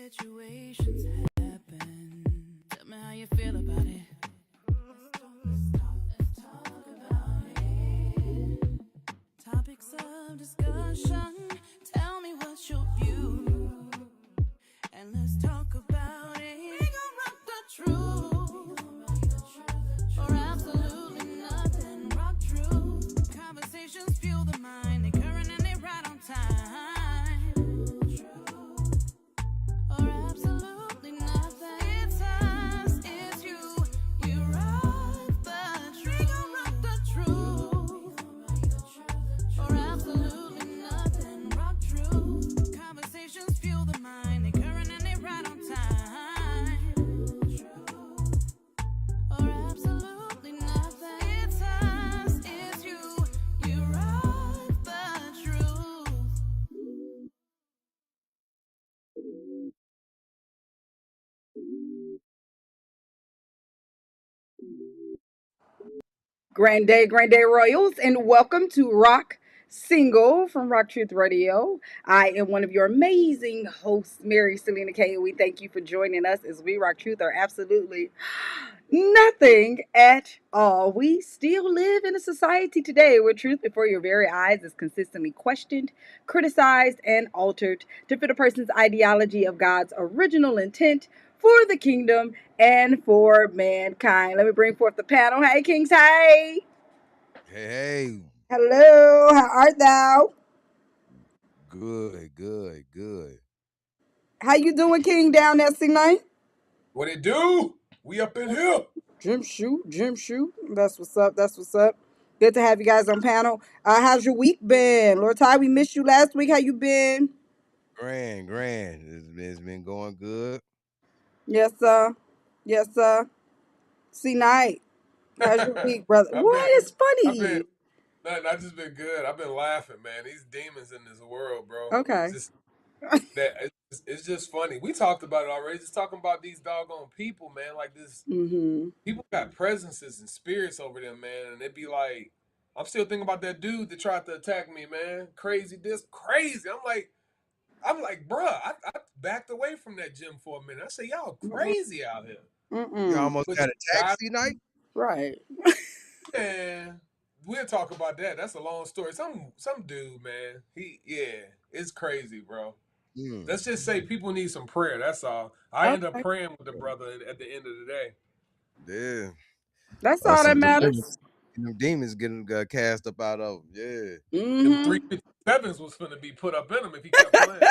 situations happen. Tell me how you feel about it. Let's talk about it. Topics of discussion. Tell me what's your view. And let's talk about it. We gon' rock the truth. Or absolutely nothing. Rock truth. Conversations fuel the mind. They current and they right on time. Or absolutely nothing. It's us, it's you. You rock the truth. We gon' rock the truth. Or absolutely nothing. Rock truth. Conversations fuel the mind. They current and they right on time. Or absolutely nothing. It's us, it's you. You rock the truth. Grand Day Royals, and welcome to Rock Single from RockTruth Radio. I am one of your amazing hosts, Mary SelenaKay, and we thank you for joining us as we Rock Truth are absolutely nothing at all. We still live in a society today where truth before your very eyes is consistently questioned, criticized, and altered to fit a person's ideology of God's original intent for the kingdom and for mankind. Let me bring forth the panel. Hey, Kings. Hey. Hey, Hello. How art thou? good. How you doing, King, down at CKnight? What it do? We up in here. Jim shoot. That's what's up. Good to have you guys on panel. How's your week been? Lord Ty, we missed you last week. How you been? Grand. It's been going good. Yes, sir. CKnight. How's your week, brother? What is funny? I just been good. I've been laughing, man. These demons in this world, bro. Okay. It's just funny. We talked about it already. Just talking about these doggone people, man. Like this, people got presences and spirits over them, man. And it'd be like, I'm still thinking about that dude that tried to attack me, man. Crazy. I'm like, bruh, I backed away from that gym for a minute. I said, y'all crazy out here. You almost But got a God, taxi night? Right. man, we'll talk about that. That's a long story. Some dude, man. It's crazy, bro. Let's just say people need some prayer. That's all. I end up Okay. praying with the brother at the end of the day. Yeah. That's all that Some matters. demons getting cast up out of them. Yeah. Them Mm-hmm. 357s was finna be put up in him if he kept playing.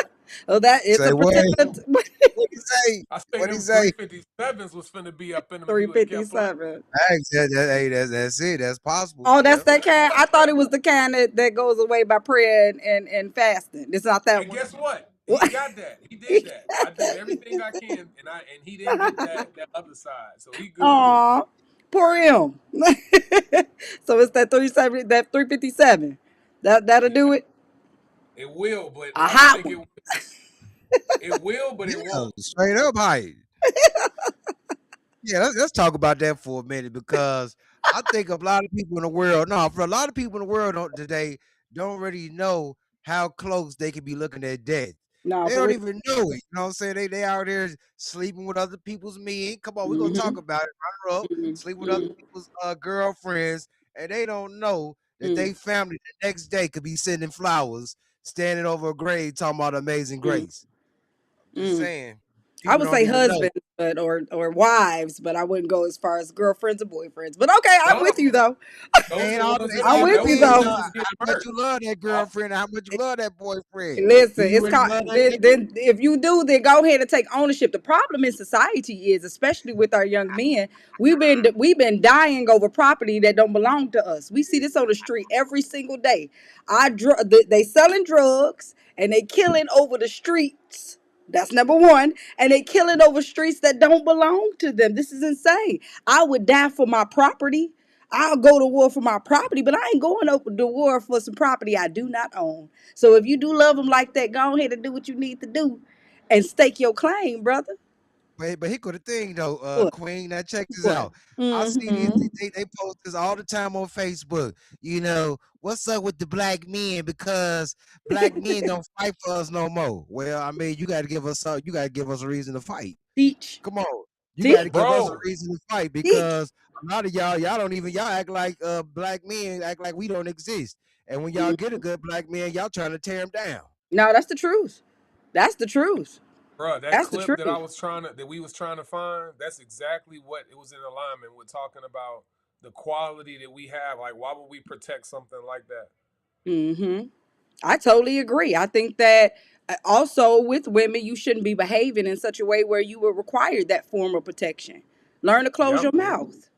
Oh, that is Say a what? particular What he say? I say What he them say? 357s was finna be up in him if he would have kept playing. 357. Hey, that's it. That's possible. Oh, that's Yeah. that kind. I thought it was the kind that goes away by prayer and fasting. It's not that And one. guess what? He got that. He did that. I did everything I can, and he didn't get that other side. So he good. Aw, poor him. So it's that 37, that 357. That'll Yeah, do it. it will, but A I don't hot think one. it will, but it Yeah, won't. straight up height. Yeah, let's talk about that for a minute because I think a lot of people in the world, no, for a lot of people in the world today, don't really know how close they could be looking at death. No, They for don't real. even know it. You know what I'm saying? They out there sleeping with other people's men. Come on, we're gonna talk Mm-hmm. about it. Run her up, sleep with other people's girlfriends, and they don't know that they family the next day could be sending flowers, standing over a grave talking about amazing grace. I'm just Mm-hmm. saying. I People would don't say even know. husbands, but or wives, but I wouldn't go as far as girlfriends or boyfriends. But okay, I'm No, with you though. those And are the all ones it that's I'm all getting. with Those you are the depends though. ones on that's getting how much hurt. you love that Uh, girlfriend and how much you love that boyfriend. Listen, Do you it's really called love that nigga? then if you do, then go ahead and take ownership. The problem in society is, especially with our young men, we've been dying over property that don't belong to us. We see this on the street every single day. They selling drugs and they killing over the streets. That's number one. And they killing over streets that don't belong to them. This is insane. I would die for my property. I'll go to war for my property, but I ain't going up to war for some property I do not own. So if you do love them like that, go ahead and do what you need to do and stake your claim, brother. but here go the thing though, What? Queen. Now check this What? out. I see these Mm-hmm. they post this all the time on Facebook. You know, what's up with the black men? Because black men don't fight for us no more. Well, I mean, you gotta give us a reason to fight. Teach. Come on. You Teach. gotta give us a Bro, reason to fight Teach. because a lot of y'all don't even y'all act like black men act like we don't exist. And when y'all get a Mhm. good black man, y'all trying to tear him down. No, that's the truth. That's the truth. bro, that That's the clip that I truth. was trying to that we was trying to find, that's exactly what it was in alignment with talking about the quality that we have. Like, why would we protect something like that? Mm-hmm. I totally agree. I think that also with women, you shouldn't be behaving in such a way where you will require that form of protection. Learn to close Yep. your mouth.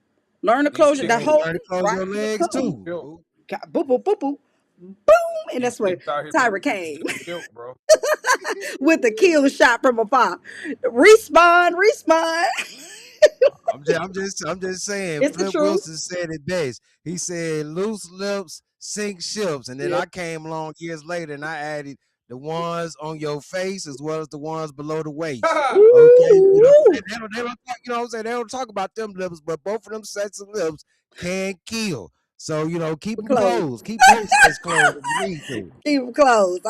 Learn to These close Yeah, the chicks you is whole learn to thing close right your from the legs come. too. killed. Boo. Boop, boop, boop, boop, boom, and These that's where chicks out here Tyra is came getting killed, bro. with the kill shot from afar. Respawn, respawn. I'm just saying. It's the Flip truth. Wilson said it best. He said, "Loose lips sink ships," and then Yeah. I came along years later and I added the ones on your face as well as the ones below the waist. Okay, you know what I'm Ooh. saying? They don't talk, you know what I'm saying? They don't talk about them lips, but both of them sets of lips can kill. So keep them Close. closed. Keep both sets closed if you need to. Keep them closed.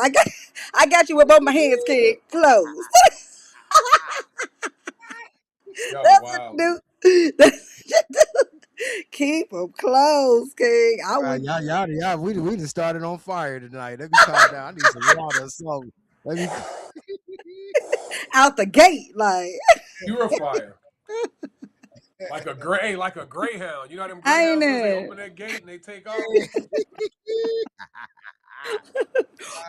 I got you with both my hands, kid. Closed. Y'all That's what wild. you do. That's what you do. Keep them closed, King. I would We just started on fire tonight. Let me calm down. I need some water or something. Let me. out the gate, like Purifier. Like a greyhound. You know how them ain't greyhounds is? They it? open that gate and they take off.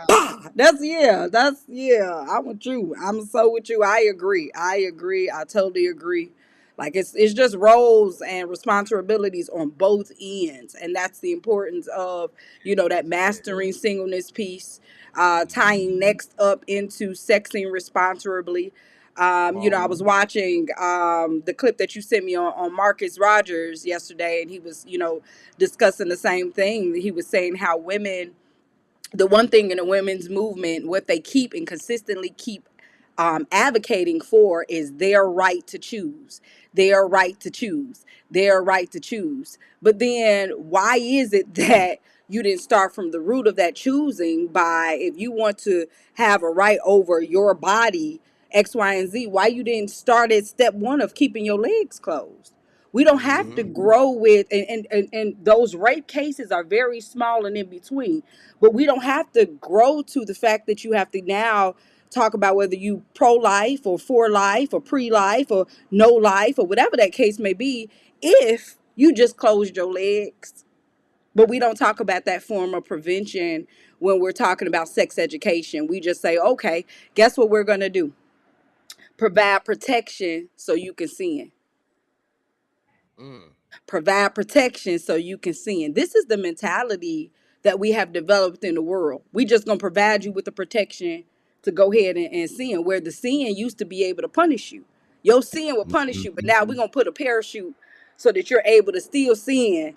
Bah! That's I'm with you. I'm so with you. I agree. I agree. I totally agree. Like it's just roles and responsibilities on both ends, and that's the importance of that Yeah. mastering singleness piece, tying Mhm. next up into sexing responsibly. Come I on. was watching the clip that you sent me on Marcus Rogers yesterday, and he was discussing the same thing. He was saying how women, the one thing in the women's movement, what they keep and consistently keep advocating for is their right to choose, their right to choose, their right to choose. But then why is it that you didn't start from the root of that choosing by, if you want to have a right over your body, X, Y, and Z, why you didn't start at step one of keeping your legs closed? We don't have to Mhm. grow with, and those rape cases are very small and in between, but we don't have to grow to the fact that you have to now talk about whether you pro-life or for life or pre-life or no life or whatever that case may be, if you just closed your legs. But we don't talk about that form of prevention when we're talking about sex education. We just say, okay, guess what we're going to do? Provide protection so you can sin. Mm. Provide protection so you can sin. This is the mentality that we have developed in the world. We just gonna provide you with the protection to go ahead and sin, where the sin used to be able to punish you. Your sin will punish you, but now we're Mhm. gonna put a parachute so that you're able to still sin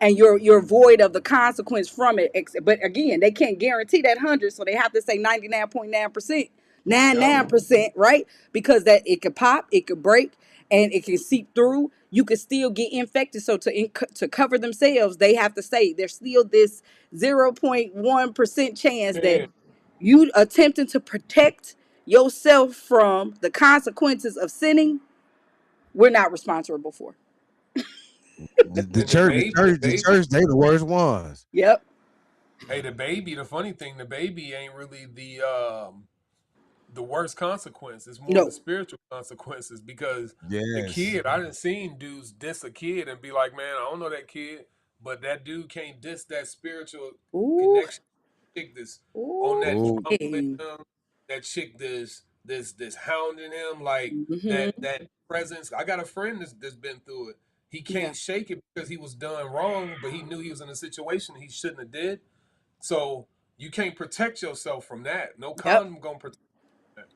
and you're void of the consequence from it. But again, they can't guarantee that 100, so they have to say 99.9%, Yep. 99%, right? Because that it could pop, it could break, and it can seep through. You could still get infected. So to cover themselves, they have to say there's still this 0.1% chance that Man, you attempting to protect yourself from the consequences of sinning, we're not responsible for. The and the church, the baby, the church, the baby. church, they the worst ones. Yep. Hey, the baby. The funny thing, the baby ain't really the worst consequence. It's more the No. spiritual consequences because the Yes. kid. I didn't seen dudes diss a kid and be like, man, I don't know that kid, but that dude can't diss that spiritual Ooh. connection. Chick this on Ooh. that Oh, drum with him. That chick this hounding him like Mm-hmm. that presence. I got a friend that's been through it. He Yeah. can't shake it because he was done wrong, but he knew he was in a situation he shouldn't have did. So you can't protect yourself from that. No Yep. condom gonna protect that.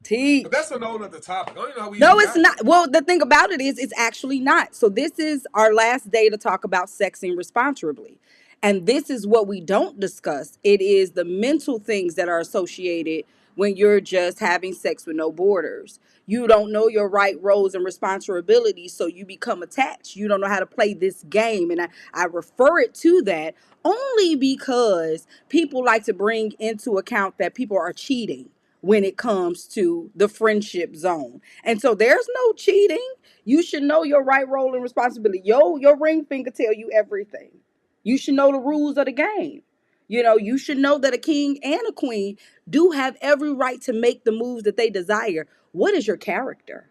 But Teach. that's a whole other topic. I don't even know how we No, even it's got here. not. Well, the thing about it is, it's actually not. So, this is our last day to talk about sexing responsibly. And this is what we don't discuss. It is the mental things that are associated when you're just having sex with no borders. You don't know your right roles and responsibilities, so you become attached. You don't know how to play this game. And I refer it to that only because people like to bring into account that people are cheating when it comes to the friendship zone. And so there's no cheating. You should know your right role and responsibility. Your ring finger tell you everything. You should know the rules of the game. You should know that a king and a queen do have every right to make the moves that they desire. What is your character?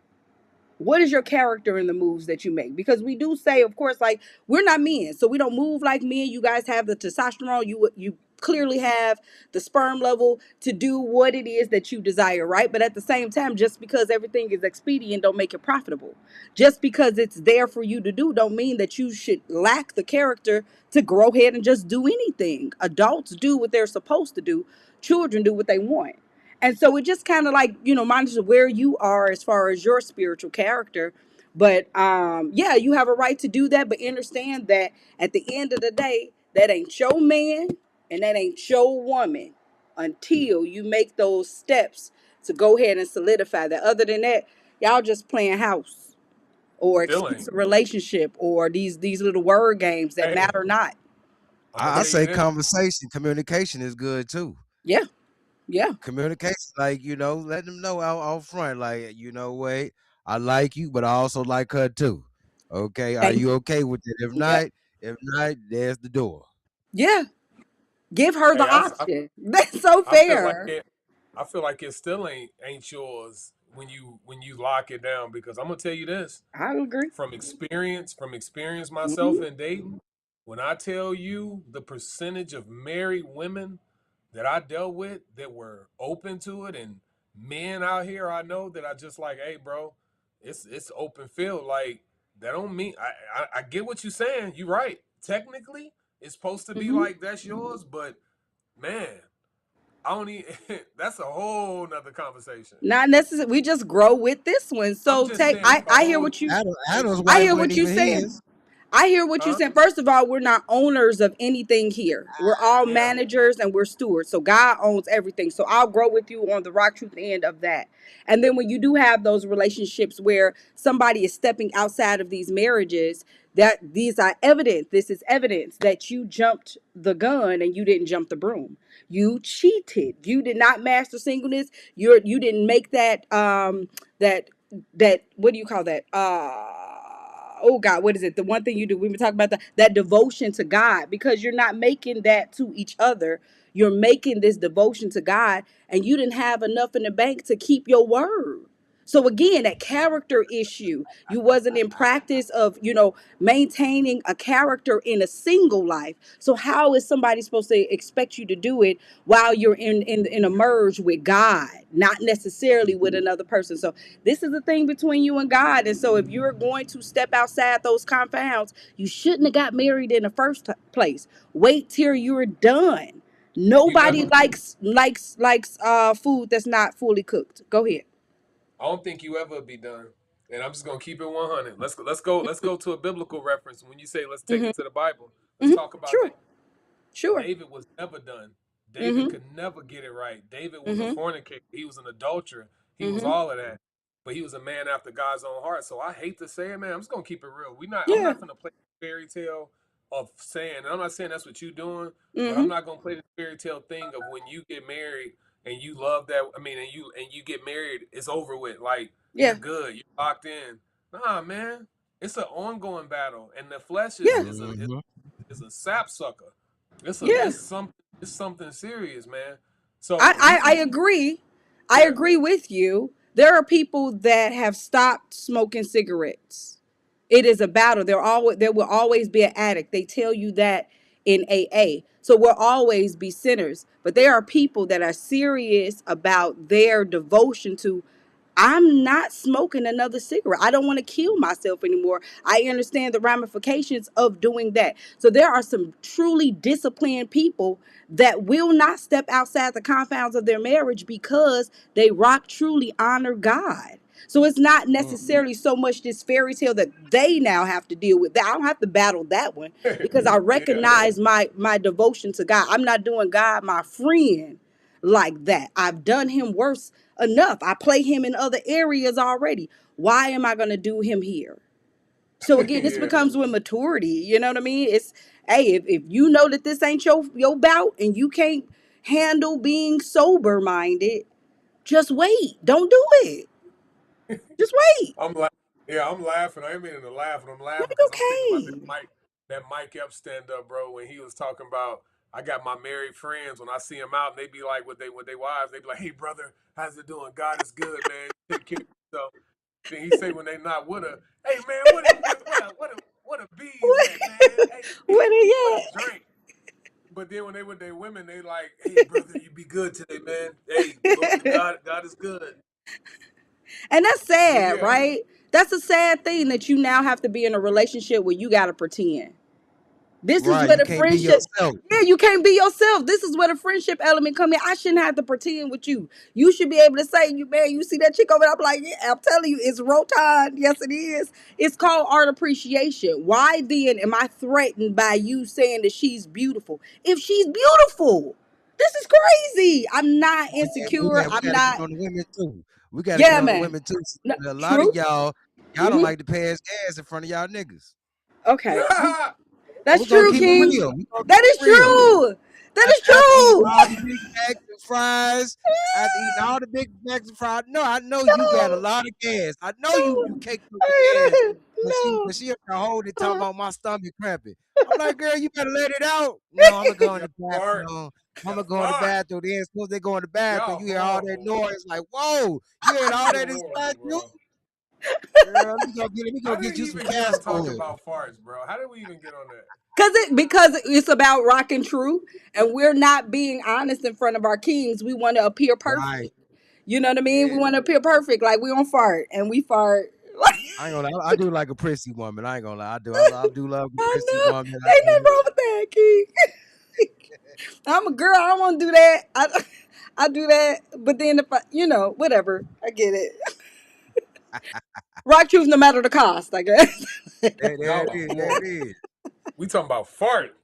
What is your character in the moves that you make? Because we do say, of course, like, we're not men, so we don't move like men. You guys have the testosterone. You clearly have the sperm level to do what it is that you desire, right? But at the same time, just because everything is expedient don't make it profitable. Just because it's there for you to do don't mean that you should lack the character to go ahead and just do anything. Adults do what they're supposed to do. Children do what they want. And so it just kind of like, monitors where you are as far as your spiritual character. But yeah, you have a right to do that. But understand that at the end of the day, that ain't your man and that ain't your woman until you make those steps to go ahead and solidify that. Other than that, y'all just playing house or Still ain't. exclusive relationship or these little word games that Hey, matter not. I'm gonna I tell you say this. communication is good too. Yeah, yeah. Communication, like, let them know out front, like, wait, I like you, but I also like her too. Okay, are Thank you you. okay with it? Yeah, If not, there's the door. yeah. Give her the Hey, option. That's so I feel like fair. it. I feel like it still ain't yours when you lock it down, because I'm gonna tell you this I agree. from experience myself Hmm. in dating. When I tell you the percentage of married women that I dealt with that were open to it, and men out here I know that I just like, hey, bro, it's open field. Like, that don't mean I get what you're saying. You're right. Technically, it's supposed to be Hmm. like that's yours, but man, I don't need. That's a whole nother conversation. Not necessarily. We just grow with this one. I'm So just take. saying I it's a I hear whole. what you. Adam's I wife hear wasn't what you even saying. his. I hear what you're Huh? saying. First of all, we're not owners of anything here. We're all Yeah. managers and we're stewards. So God owns everything. So I'll grow with you on the rock truth end of that. And then when you do have those relationships where somebody is stepping outside of these marriages, that these are evidence. This is evidence that you jumped the gun and you didn't jump the broom. You cheated. You did not master singleness. You didn't make that what do you call that? Oh God, what is it? The one thing you do, we've been talking about that devotion to God, because you're not making that to each other. You're making this devotion to God, and you didn't have enough in the bank to keep your word. So again, that character issue, you wasn't in practice of, maintaining a character in a single life. So how is somebody supposed to expect you to do it while you're in a merge with God, not necessarily with another person? So this is a thing between you and God. And so if you're going to step outside those confounds, you shouldn't have got married in the first place. Wait till you're done. You Nobody never. likes food that's not fully cooked. Go ahead. I don't think you ever be done. And I'm just gonna keep it 100. Let's go to a biblical reference. When you say let's take Hmm. it to the Bible, let's Hmm. talk about Sure. David. Sure. David was never done. David Hmm. could never get it right. David was a Hmm. fornicator. He was an adulterer. He was Hmm. all of that. But he was a man after God's own heart. So I hate to say it, man. I'm just gonna keep it real. I'm Yeah. not gonna play the fairy tale of saying, and I'm not saying that's what you're doing, but I'm Hmm. not gonna play the fairy tale thing of when you get married and you love that. I mean, and you get married, it's over with. Like, you're Yeah. good, you're locked in. Nah, man. It's an ongoing battle, and the flesh is Yeah. is a is, Hmm. is a sap sucker. It's a Yeah. it's something serious, man. So I, you I, I can agree. I yeah. agree with you. There are people that have stopped smoking cigarettes. It is a battle. There will always be an addict. They tell you that in AA. So we'll always be sinners. But there are people that are serious about their devotion to, I'm not smoking another cigarette. I don't want to kill myself anymore. I understand the ramifications of doing that. So there are some truly disciplined people that will not step outside the confounds of their marriage because they rock truly honor God. So it's not necessarily so much this fairy tale that they now have to deal with. That I don't have to battle that one because I Yeah. recognize my devotion to God. I'm not doing God my friend. like that. I've done him worse enough. I play him in other areas already. Why am I going to do him here? So again, this Yeah. becomes with maturity. You know what I mean? It's, hey, if you know that this ain't your bout and you can't handle being sober minded, just wait. Don't do it. Just wait. I'm like, yeah, I'm laughing. I ain't meaning to laugh, and I'm laughing Like, because I'm thinking about okay. that Mike Epps stand up, bro, when he was talking about I got my married friends when I see them out, and they be like with they wives, they be like, hey brother, how's it doing? God is good, man. Take care of yourself. Then he say when they not with her, hey man, what a bees at, man? Hey, What what are a you at? drink. But then when they with their women, they like, hey brother, you be good today, man. Hey, God is good. And that's But sad, yeah, right? That's a sad thing that you now have to be in a relationship where you got to pretend. This is Right. where You the can't be friendship, yourself. yeah, you can't be yourself. This is where the friendship element come in. I shouldn't have to pretend with you. You should be able to say, you man, you see that chick over there? I'm like, yeah, I'm telling you, it's Rotan. Yes, it is. It's called art appreciation. Why then am I threatened by you saying that she's beautiful? If she's beautiful, this is crazy. I'm not We insecure. got we I'm got to get not, on the women too. We got to get yeah, on the man. women too. No, A lot of true. y'all don't Hmm. like to pass gas in front of y'all niggas. Okay. We're That's gonna true, keep it King. real. We're gonna That keep is it real. true. That is After eating true. all the Big Macs and fries, after eating all the Big Macs and fries, no, I know you got a No. lot of gas. I know you No. caked up with gas. No. But she up there holding talking about my stomach cramping. I'm like, girl, you better let it out. No, I'm gonna go in yeah, the fart, bathroom. I'm yeah, gonna go in the fart. bathroom. Then as soon as they go in the bathroom, Y'all you hear all that horrible. noise. Like, whoa, you heard all You're that horrible, inside you? bro. Girl, let me go How did get we you some even get on castor talking oil. about farts, bro? How did we even get on that? Because it's about rock and true, and we're not being honest in front of our kings. We want to appear Right. perfect. You know what I mean? We Yeah. want to appear perfect, like we on fart, and we fart. I ain't gonna lie. I do like a prissy woman. I ain't gonna lie. I do love a I prissy know. woman. I Ain't nothing do. wrong with that, King. I'm a girl. I don't want to do that. I do that, but then if I, whatever, I get it. Rock truth, no matter the cost, I guess. There Y'all it are is. There it horrible. is. We talking about fart.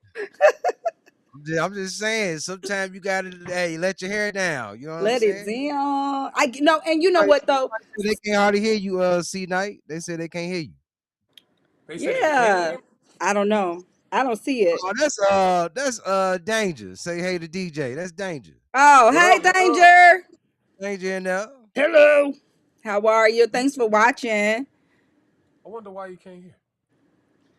I'm just saying. Sometimes you gotta, hey, let your hair down. You know what I'm Let it saying? down. I no, and you know Somebody, what though? somebody said they can't hardly hear you. CKnight. They said they can't hear you. They say they can't Yeah, hear me. I don't know. I don't see it. Oh, that's danger. Say hey to DJ. That's danger. Oh, What hey, up? What up? Danger. Danger in there. Hello. How are you? Thanks for watching. I wonder why you can't hear.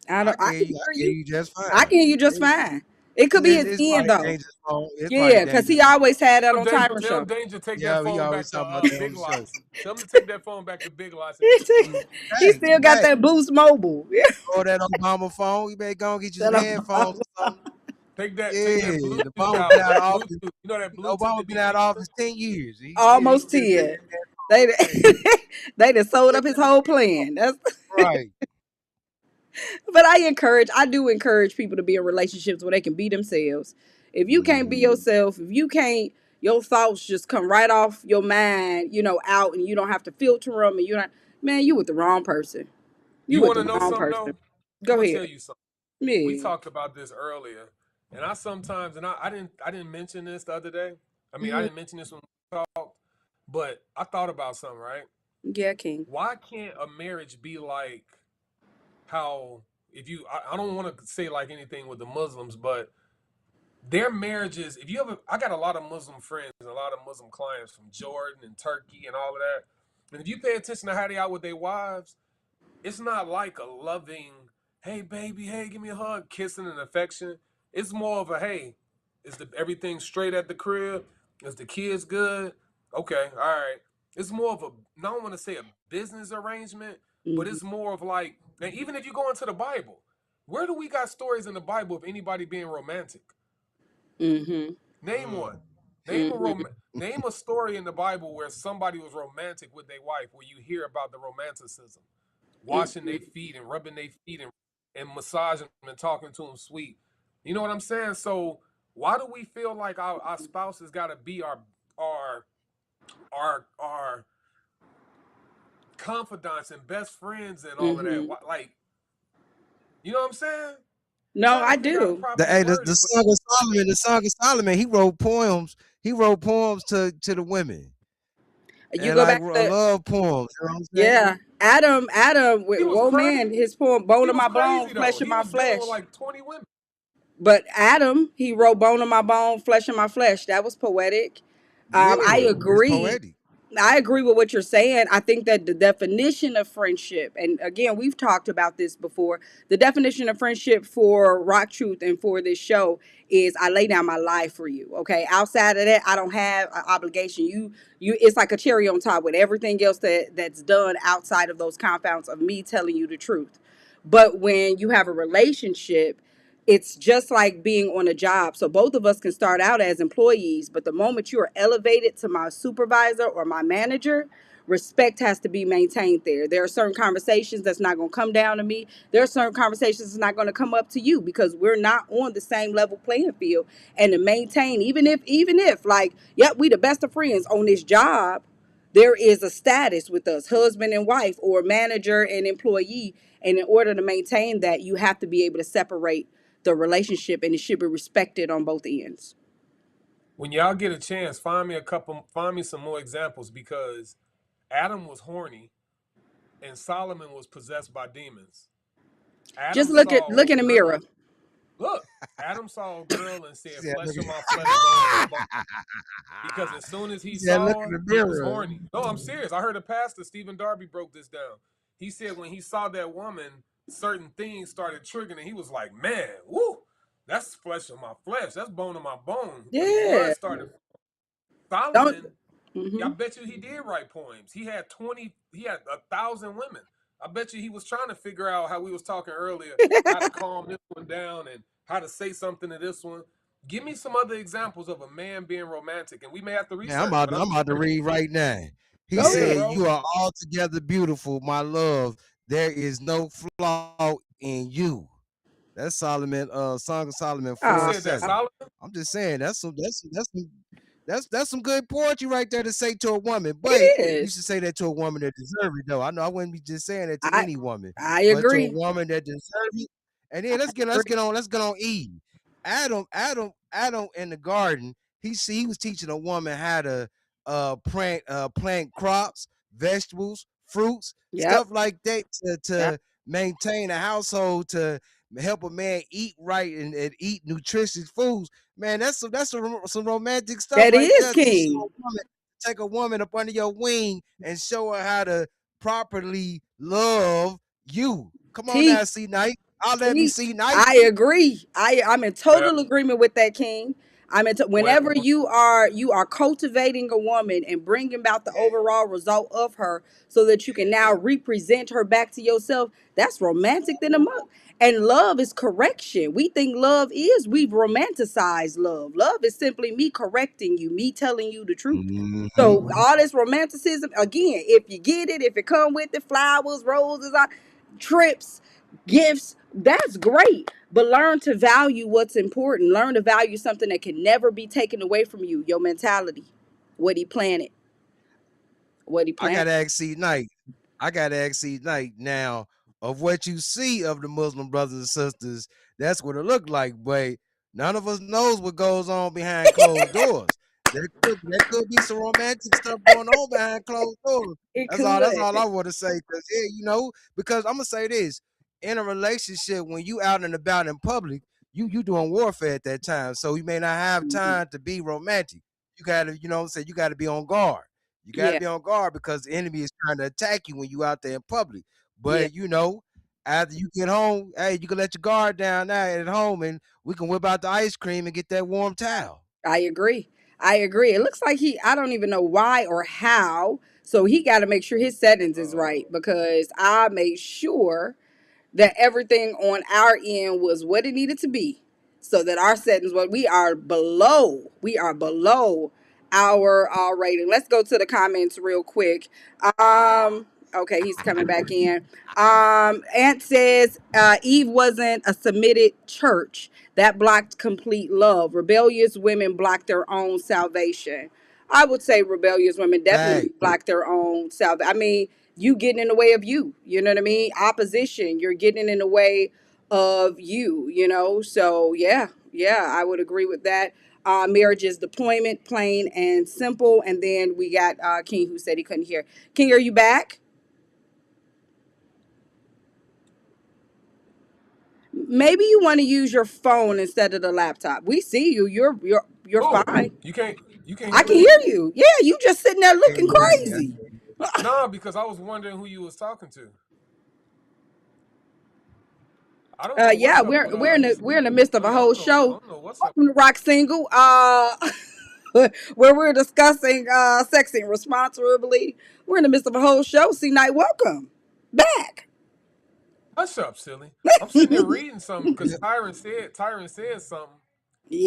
I I don't. can I hear can you. I hear can hear you. you just I fine. can hear you just fine. It could be his It's end probably though. dangerous phone. It's probably Yeah, because he dangerous. always had that Tell on Danger, Tyron tell show. Danger take that Yeah, he phone back always to talking about that on Big the show. Lots. Tell him to take that phone back to Big Lots and get some new. He Hey, still got hey, that Boost Mobile. Yeah. or that Obama phone. You better go and get you That some headphones or something. Take that Yeah, the Bluetooth Obama out. been out of That office. Bluetooth. You know that Bluetooth Obama that been be out of beeping? office 10 years. He Almost still take 10. that They phone. Hey, they done sold up his whole plan. That's right. but I do encourage people to be in relationships where they can be themselves. If you can't be Mhm. yourself, if you can't, your thoughts just come right off your mind, out, and you don't have to filter them, and you're not, man, you with the wrong person. You You with want to the know wrong something person. though? I'm Go gonna ahead. tell you something. We Yeah. talked about this earlier, and I sometimes, and I didn't mention this the other day. I mean, I Hmm. didn't mention this when we talked, but I thought about something. Right? Yeah, King. Why can't a marriage be like how if you? I don't want to say like anything with the Muslims, but their marriages. If you ever, I got a lot of Muslim friends and a lot of Muslim clients from Jordan and Turkey and all of that. And if you pay attention to how they are with their wives, it's not like a loving, hey baby, hey, give me a hug, kissing and affection. It's more of a hey, is the everything straight at the crib? Is the kids good? Okay, all right. It's more of a I don't want to say a business arrangement, but Hmm. it's more of like, and even if you go into the Bible, where do we got stories in the Bible of anybody being romantic? Hmm. Name one. Hmm. Name a story in the Bible where somebody was romantic with their wife, where you hear about the romanticism, washing their feet and rubbing their feet and massaging them and talking to them sweet. You know what I'm saying? So why do we feel like our spouses got to be our our confidants and best friends and all of that? Hmm. Like, you know what I'm saying? No, trying I to figure out to do. properly word The it, but Song of Solomon, the Song of Solomon, he wrote poems. He wrote poems to the women, You and go like back to love poems. You know what I'm saying? yeah, Adam with he was Whoa crazy. Man, his poem "Bone He of was My Bone, crazy though. Flesh of He My was dealing with Flesh." like 20 women. But Adam, he wrote "Bone of My Bone, Flesh of My Flesh." That was poetic. I Yeah, it's agree. poetic. I agree with what you're saying. I think that the definition of friendship, and again, we've talked about this before. The definition of friendship for Rock Truth and for this show is I lay down my life for you. Okay. Outside of that, I don't have an obligation. It's like a cherry on top with everything else that's done outside of those confounds of me telling you the truth. But when you have a relationship, it's just like being on a job. So both of us can start out as employees, but the moment you are elevated to my supervisor or my manager, respect has to be maintained there. There are certain conversations that's not going to come down to me. There are certain conversations that's not going to come up to you because we're not on the same level playing field. And to maintain, even if like, yep, we the best of friends on this job, there is a status with us, husband and wife or manager and employee. And in order to maintain that, you have to be able to separate the relationship and it should be respected on both ends. When y'all get a chance, find me some more examples because Adam was horny and Solomon was possessed by demons. Just Adam look at saw look a in the mirror. girl. Look, Adam saw a girl and said, Yeah, "Flesh look of my flesh, bone of my bone." Because at as soon as he yeah, look saw in her, the he was mirror. horny. No, I'm serious. I heard a pastor, Stephen Darby, broke this down. He said when he saw that woman, certain things started triggering, and he was like, "Man, woo, that's flesh of my flesh. That's bone of my bone." The Yeah. blood started. Don't. Solomon, I Hmm. bet you he did write poems. He had 1,000 women. I bet you he was trying to figure out how we was talking earlier, how to calm this one down and how to say something to this one. Give me some other examples of a man being romantic, and we may have to Man, research. But I'm I'm just about to read right now. He Go yeah, said, ahead. bro. "You are altogether beautiful, my love. There is no flaw in you." That's Solomon, Song of Solomon Who four Ah, and said that? seven. Solomon? I'm just saying that's some good poetry right there to say to a woman. But it you should is. say that to a woman that deserves it, though. I know I wouldn't be just saying that to I any woman, I but to a agree. woman that deserves it. And then I agree. let's get on Eve. Adam in the garden. He was teaching a woman how to plant crops, vegetables, fruits, Yep. stuff like that Yep. to maintain a household, to help a man eat right and eat nutritious foods. Man, some romantic stuff That right is there. To show king. a woman, take a woman up under your wing and show her how to properly love you. Come on now, Teach. CKnight. I'll let me Teach. CKnight. I agree. I'm in Well, total agreement with that, King. well, Whenever you are cultivating a woman and bringing about the overall result of her, so that you can now represent her back to yourself. That's romantic than a mug. And love is correction. We think we've romanticized love. Love is simply me correcting you, me telling you the truth. So Mhm. all this romanticism, again, if you get it, if it come with the flowers, roses, trips, gifts, that's great. But learn to value what's important. Learn to value something that can never be taken away from you. Your mentality, what he planted, what he I gotta planted. ask CKnight. I gotta ask CKnight now of what you see of the Muslim brothers and sisters. That's what it looked like, but none of us knows what goes on behind closed doors. There could be some romantic stuff going on behind closed doors. It That's all could. I want to say. Cause yeah, because I'm gonna say this: in a relationship, when you out and about in public, you doing warfare at that time, so you may not have Mhm. time to be romantic. You gotta, say you gotta be on guard. You got to Yeah, be on guard because the enemy is trying to attack you when you out there in public. yeah. But after you get home, hey, you can let your guard down now at home, and we can whip out the ice cream and get that warm towel. I agree. I agree. It looks like I don't even know why or how. So he got to make sure his settings is right because I made sure that everything on our end was what it needed to be so that our settings, what we are below our rating. Let's go to the comments real quick. Okay, he's coming back in. Ant says Eve wasn't a submitted church that blocked complete love. Rebellious women block their own salvation. I would say rebellious women Fact. definitely block their own salvation. I mean, you getting in the way of you. You know what I mean? Opposition. You're getting in the way of you, you know? So, yeah, yeah, I would agree with that. Marriage is deployment, plain and simple. And then we got King who said he couldn't hear. King, are you back? Maybe you want to use your phone instead of the laptop. We see you. You're Oh, fine. you can't I hear can me? hear you. Yeah, you just sitting there Can't looking hear me. crazy. Nah, because I was wondering who you was talking to. I don't know Yeah, what's up with we're these we're in the people. midst of a whole I show. don't know what's up. Welcome to Rock Single, where we're discussing sexing responsibly. We're in the midst of a whole show. CKnight, welcome back. Hush up, silly. I'm sitting there reading something because Tyron said something.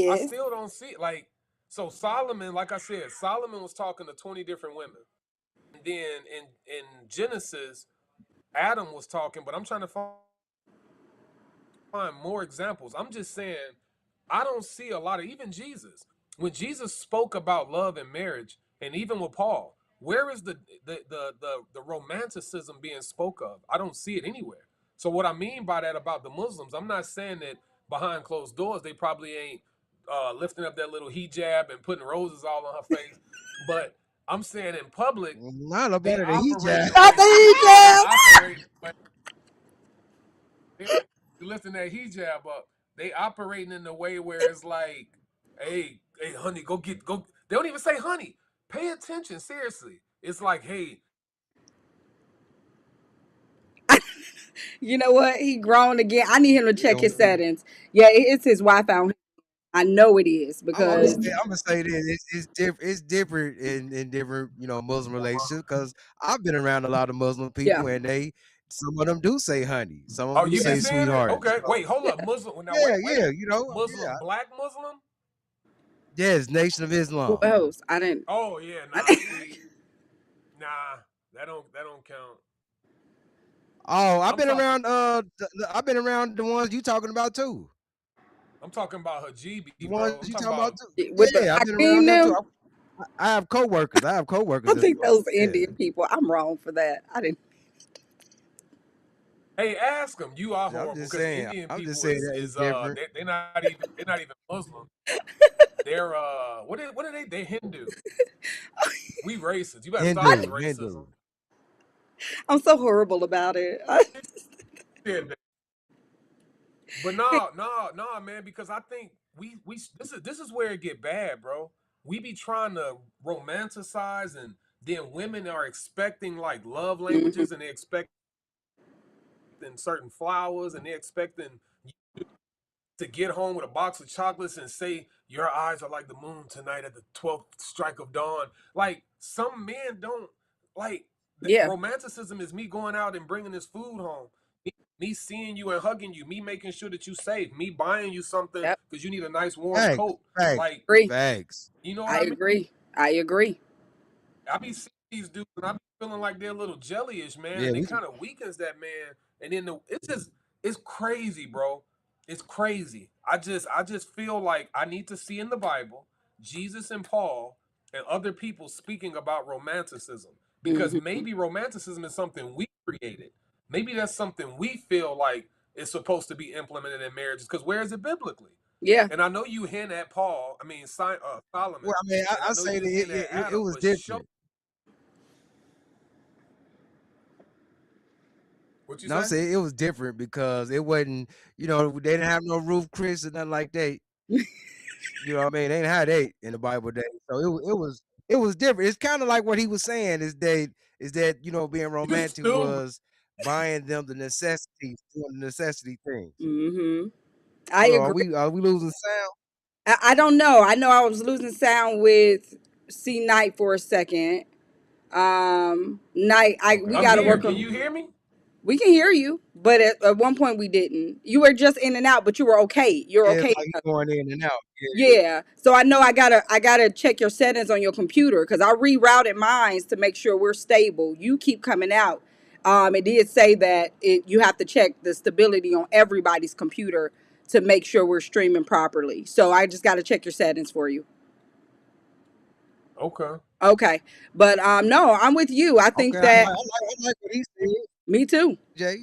I Yes. still don't see it. Like, so Solomon, like I said, Solomon was talking to 20 different women. And then in Genesis, Adam was talking, but I'm trying to find more examples. I'm just saying, I don't see a lot of even Jesus. When Jesus spoke about love and marriage, and even with Paul, where is the romanticism being spoke of? I don't see it anywhere. So what I mean by that about the Muslims, I'm not saying that behind closed doors they probably ain't lifting up that little hijab and putting roses all on her face, but I'm saying in public Not no they better than he operate in just. a Not way. the They hijab. operate in a way they lifting that hijab up. They operating in a way where it's like, hey, honey, go. They don't even say honey. Pay attention, seriously. It's like, hey, You know what? He grown again. I need him to check Yeah, his settings. Yeah, it's his Wi-Fi. I know it is I'm gonna because say, this. It's different. It's different in different, Muslim relationships. Because I've been around a lot of Muslim yeah, people, and some of them do say honey. Some of oh, them do you be yeah, say saying it? sweetheart. Okay, So wait, hold yeah. up. Muslim. Now, yeah, wait. yeah, Muslim, black Muslim? yes, Nation of Who Islam. else? I didn't. Oh yeah, I, nah. See, nah, that don't count. Oh, I'm talking. I've been around the ones you talking about too. I'm talking about The Hajibi, ones bro. I'm you talking talking about about. too. with the Yeah, I've been Hakeem around them too. them. I have coworkers. I That's think those yeah. Indian people. I'm wrong for that. I didn't. Hey, ask them. You are I'm horrible just because saying. Indian I'm just people saying is that it's is different. they're not even Muslim. They're what are they? They Hindu. We racist. You better stop this racism. Hindu. I'm so horrible about it. Yeah, but no, man. Because I think we this is where it get bad, bro. We be trying to romanticize, and then women are expecting like love Mhm. languages, and they expecting certain flowers, and they expecting to get home with a box of chocolates and say your eyes are like the moon tonight at the 12th strike of dawn. Like some men don't like Yeah. romanticism is me going out and bringing this food home. Me seeing you and hugging you, me making sure that you safe, me buying you something Yep. because you need a nice warm Facts. coat. Facts. Like, Agree. Facts. you know what I I mean? agree. I agree. I be seeing these dudes and I be feeling like they're a little jellyish, man, Yeah, and it kind of weakens that man. And then it's crazy, bro. It's crazy. I just feel like I need to see in the Bible Jesus and Paul and other people speaking about romanticism because Hmm. maybe romanticism is something we created. Maybe that's something we feel like is supposed to be implemented in marriages. Because where is it biblically? Yeah. And I know you hint at Paul. I mean, well, Solomon, I mean, and I I know say that you hint at it Adam, was but show different. what you No, I'm say. saying it was different because it wasn't, they didn't have no roof Chris or nothing like that. You know what I mean? They didn't have that in the Bible days. So it was different. It's kind of like what he was saying is that, being You romantic stupid. was buying them the necessities, doing the necessity things. Hmm. I Hold on, are agree. we losing sound? I don't know. I know I was losing sound with C Night for a second. Night. We Okay. I'm got to here. work Can on. you hear me? We can hear you, but at one point we didn't. You were just in and out, but you were okay. You're Yeah, it's okay. like he going in and out. Yeah. Yeah. So I know I gotta check your settings on your computer because I rerouted mine to make sure we're stable. You keep coming out. It did say that you have to check the stability on everybody's computer to make sure we're streaming properly. So I just got to check your settings for you. Okay. Okay. But no, I'm with you. I Okay, think I that like what he said. me too. Jay,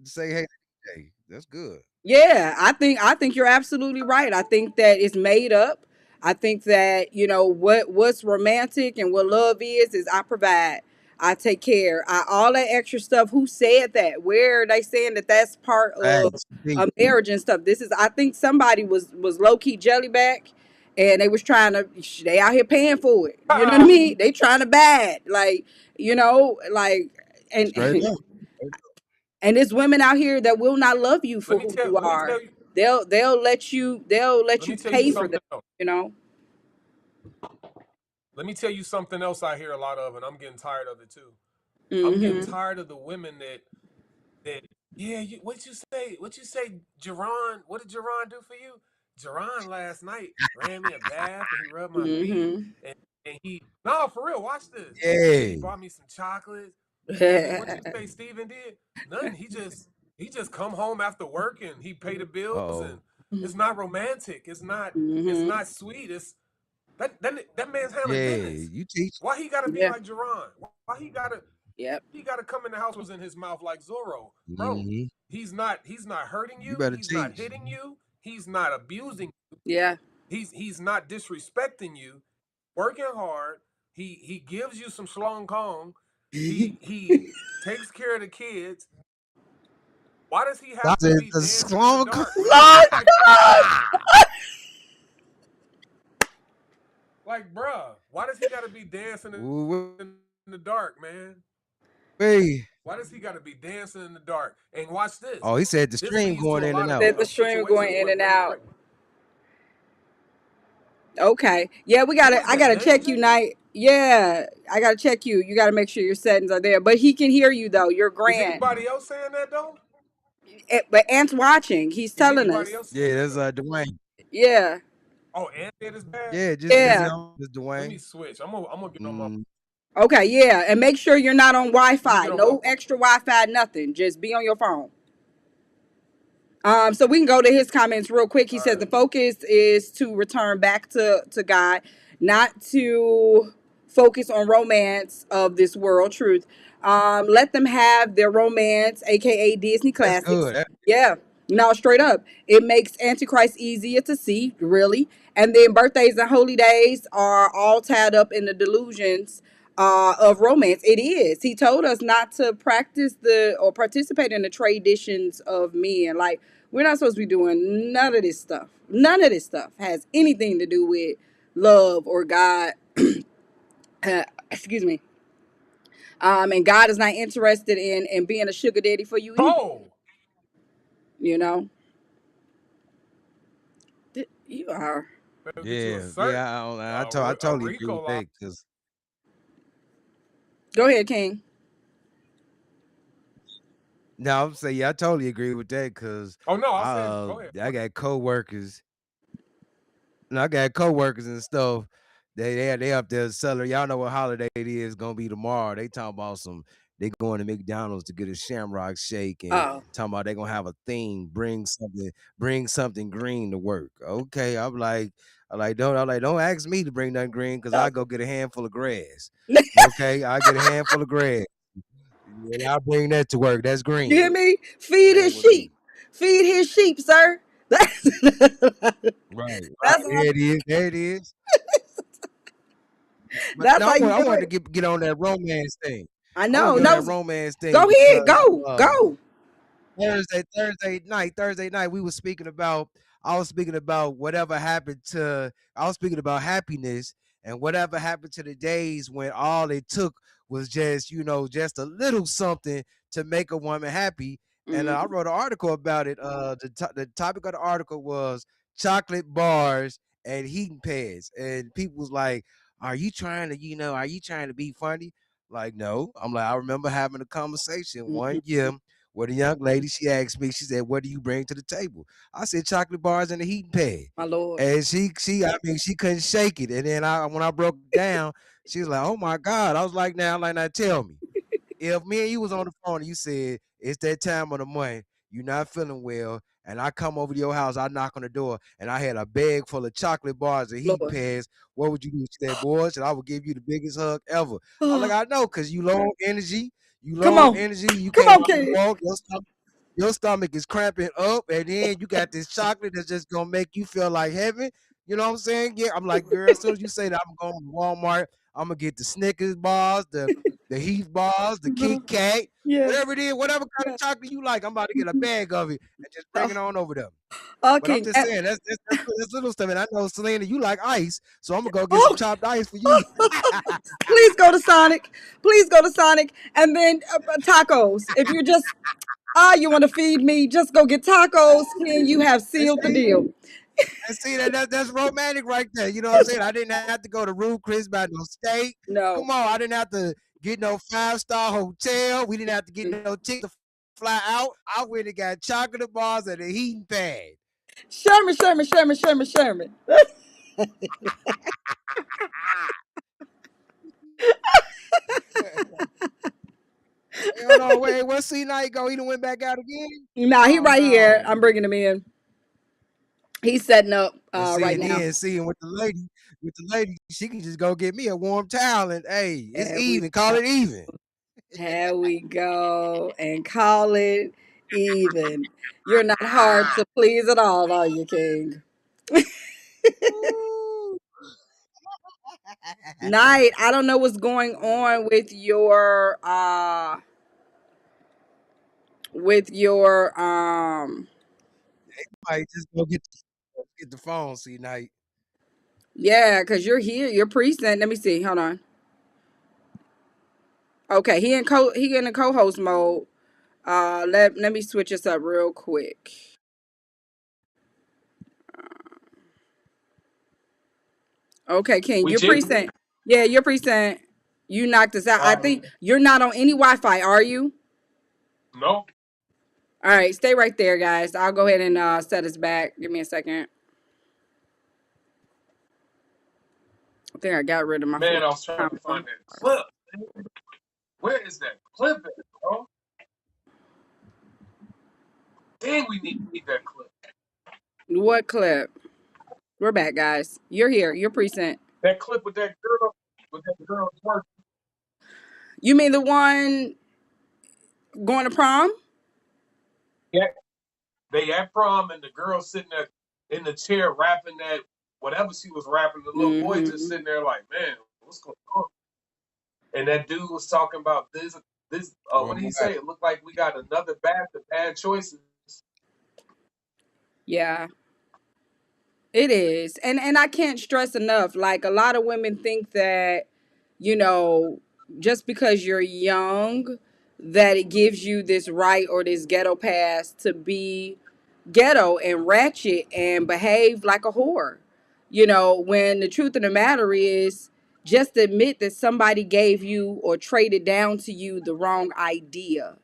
say hey to Jay. That's good. Yeah, I think you're absolutely right. I think that it's made up. I think that what's romantic and what love is I provide. I take care. All that extra stuff. Who said that? Where are they saying that that's part of Facts. a marriage and stuff? This is. I think somebody was low key jellyback, and they was trying to. They out here paying for it. You know what I mean? They trying to buy it. Like and Straight up. and there's women out here that will not love you let for me who tell you let me are. tell you They'll let let you me tell you pay for them, something else. you know. Let me tell you something else I hear a lot of, and I'm getting tired of it too. I'm getting Mhm. tired of the women that yeah, what you say? What you say, Jerron? What did Jerron do for you? Jerron last night ran me a bath and he rubbed my feet Mhm. and he no for real. Watch this. And then he Yeah. bought me some chocolates. And then what you say Steven did? Nothing. He just come home after work and he paid the bills and Oh. it's not romantic. It's Mhm. not sweet. It's that man's handling Yeah. business. You teach. Why he gotta be Yeah. like Jerron? Why Yep. he gotta come in the house was in his mouth like Zorro? Bro, Hmm. he's not hurting You you, better he's not teach. hitting you, he's not abusing you, Yeah. he's not disrespecting you, working hard, he gives you some schlong kong, he takes care of the kids. Why does he have That's to it. be The dancing in the song. dark, man? Lord God. Like, bruh, why does he gotta be dancing Ooh, in the dark, man? wait. Why does he got to be dancing in the dark? And watch this. Oh, he said the This stream leads to going a in lot and of out. That the stream going situations in where and women out. break. Okay. Yeah, we got Who to is I that? got to check you, Danger? Knight. Yeah, I got to check you. You got to make sure your settings are there. But he can hear you though. You're Is grand. anybody else saying that though? But Ant's watching. He's Is telling anybody us. else saying Yeah, that that's though? Dwayne. Yeah. Oh, and it is bad. Yeah, just Yeah. him. Just Let me Dwayne. switch. I'm gonna get on my. Mm. Okay, yeah. And make sure you're not on I'm gonna Wi-Fi. get on my No phone. extra Wi-Fi, nothing. Just be on your phone. So we can go to his comments real quick. He All says the right. focus is to return back to God, not to focus on romance of this world truth. Let them have their romance, aka Disney That's classics. good. Yeah, no, straight up. It makes Antichrist easier to see, really. And then birthdays and holy days are all tied up in the delusions of romance. It is. He told us not to practice the or participate in the traditions of men. Like, we're not supposed to be doing none of this stuff. None of this stuff has anything to do with love or God. Excuse me. And God is not interested in being a sugar daddy for you either. Oh, You know, you are. better get you a Yeah, cert, yeah. I a totally agree Rico with law. that because Go ahead, King. no, I'm saying yeah, I totally agree with that because Oh no, I said go ahead. I got coworkers and I got coworkers and stuff. They up there selling. Y'all know what holiday it is gonna be tomorrow. They talking about some. They going to McDonald's to get a Shamrock Shake and Oh, talking about they gonna have a theme. Bring something green to work. Okay, I'm like don't ask me to bring nothing green because I oh. go get a handful of grass. Okay, I get a handful of grass. And I'll bring that to work. That's You hear green. me? Feed Playing his with me. sheep. Feed his sheep, sir. That's Right, right. that's how There it is. There it is. But that's no, how you I do wanted to it. get on that romance thing. I I want to know. get on No, that romance thing go ahead. because Go. Go. Thursday night, I was speaking about whatever happened to, I was speaking about happiness and whatever happened to the days when all it took was just, just a little something to make a woman happy. And I Mm, wrote an article about it. The topic of the article was chocolate bars and heating pads. And people was like, are you trying to be funny? Like, no. I'm like, I remember having a conversation one mm, year with a young lady. She asked me, she said, what do you bring to the table? I said, chocolate bars and a heating pad. my lord. And I mean, she couldn't shake it. And then when I broke it down, she was like, oh my God. I was like, now tell me, if me and you was on the phone and you said it's that time of the month, you're not feeling well, and I come over to your house, I knock on the door, and I had a bag full of chocolate bars and heat Lord. pads, what would you do? She said, boys, and I would give you the biggest hug ever. I'm like, I know, because you low on energy. You Come low on on. energy. You Come can't on, hardly kid. walk. your stomach is cramping up, and then you got this chocolate that's just gonna make you feel like heaven. You know what I'm saying? Yeah, I'm like, girl, as soon as you say that, I'm going to Walmart. I'm gonna get the Snickers bars, the Heath bars, the Kit Kat, Yeah. whatever it is, whatever kind of Yeah. chocolate you like. I'm about to get a bag of it and just bring it on over there. But I'm Okay. just saying that's little stuff. And I know Selena, you like ice, so I'm gonna go get some Oh, chopped ice for you. please go to Sonic. Please go to Sonic. And then tacos. If you're just, you want to feed me, just go get tacos. And you have And sealed the deal. see that's romantic right there. You know what I'm saying? I didn't have to go to Rude Chris buy no steak. No. Come on, I didn't have to get no 5-star hotel. We didn't have to get no ticket to fly out. I went and got chocolate bars and a heating pad. Sherman, Sherman, Sherman, Sherman, Sherman. Hey, hold on, wait, what's CKnight go? He done went back out again? Nah, he Oh right here. no. I'm bringing him in. He's setting up And see, right and now. then seeing with the lady, she can just go get me a warm towel and hey, it's There we even. Call go. it even. There we go. And call it even. You're not hard to please at all, are you, King? Ooh. Night. I don't know what's going on with your Might just go get the phone, CKnight. yeah, because you're here, your precinct. Let me see. Hold on. Okay, he in the co-host mode. Let me switch this up real quick. Okay, King, We your check. precinct. Yeah, your precinct. You knocked us out. I Uh, think you're not on any Wi-Fi, are you? no, All right, stay right there, guys. I'll go ahead and set us back. Give me a second. I think I got rid of my man, full I was trying to combo. find that clip. Where is that clip at, bro? Dang, we need that clip. What clip? We're back, guys. You're here. Your precinct. That clip with that girl twerking. You mean the one going to prom? Yeah, they at prom and the girl sitting there in the chair rapping that whatever she was rapping. The little boy just Mm-hmm. sitting there like, man, what's going on? And that dude was talking about this. What Well, did he what say? It looked like we got another batch of bad choices. Yeah, it is. And I can't stress enough. Like a lot of women think that, you know, just because you're young, that it gives you this right or this ghetto pass to be ghetto and ratchet and behave like a whore. When the truth of the matter is, just admit that somebody gave you or traded down to you the wrong idea.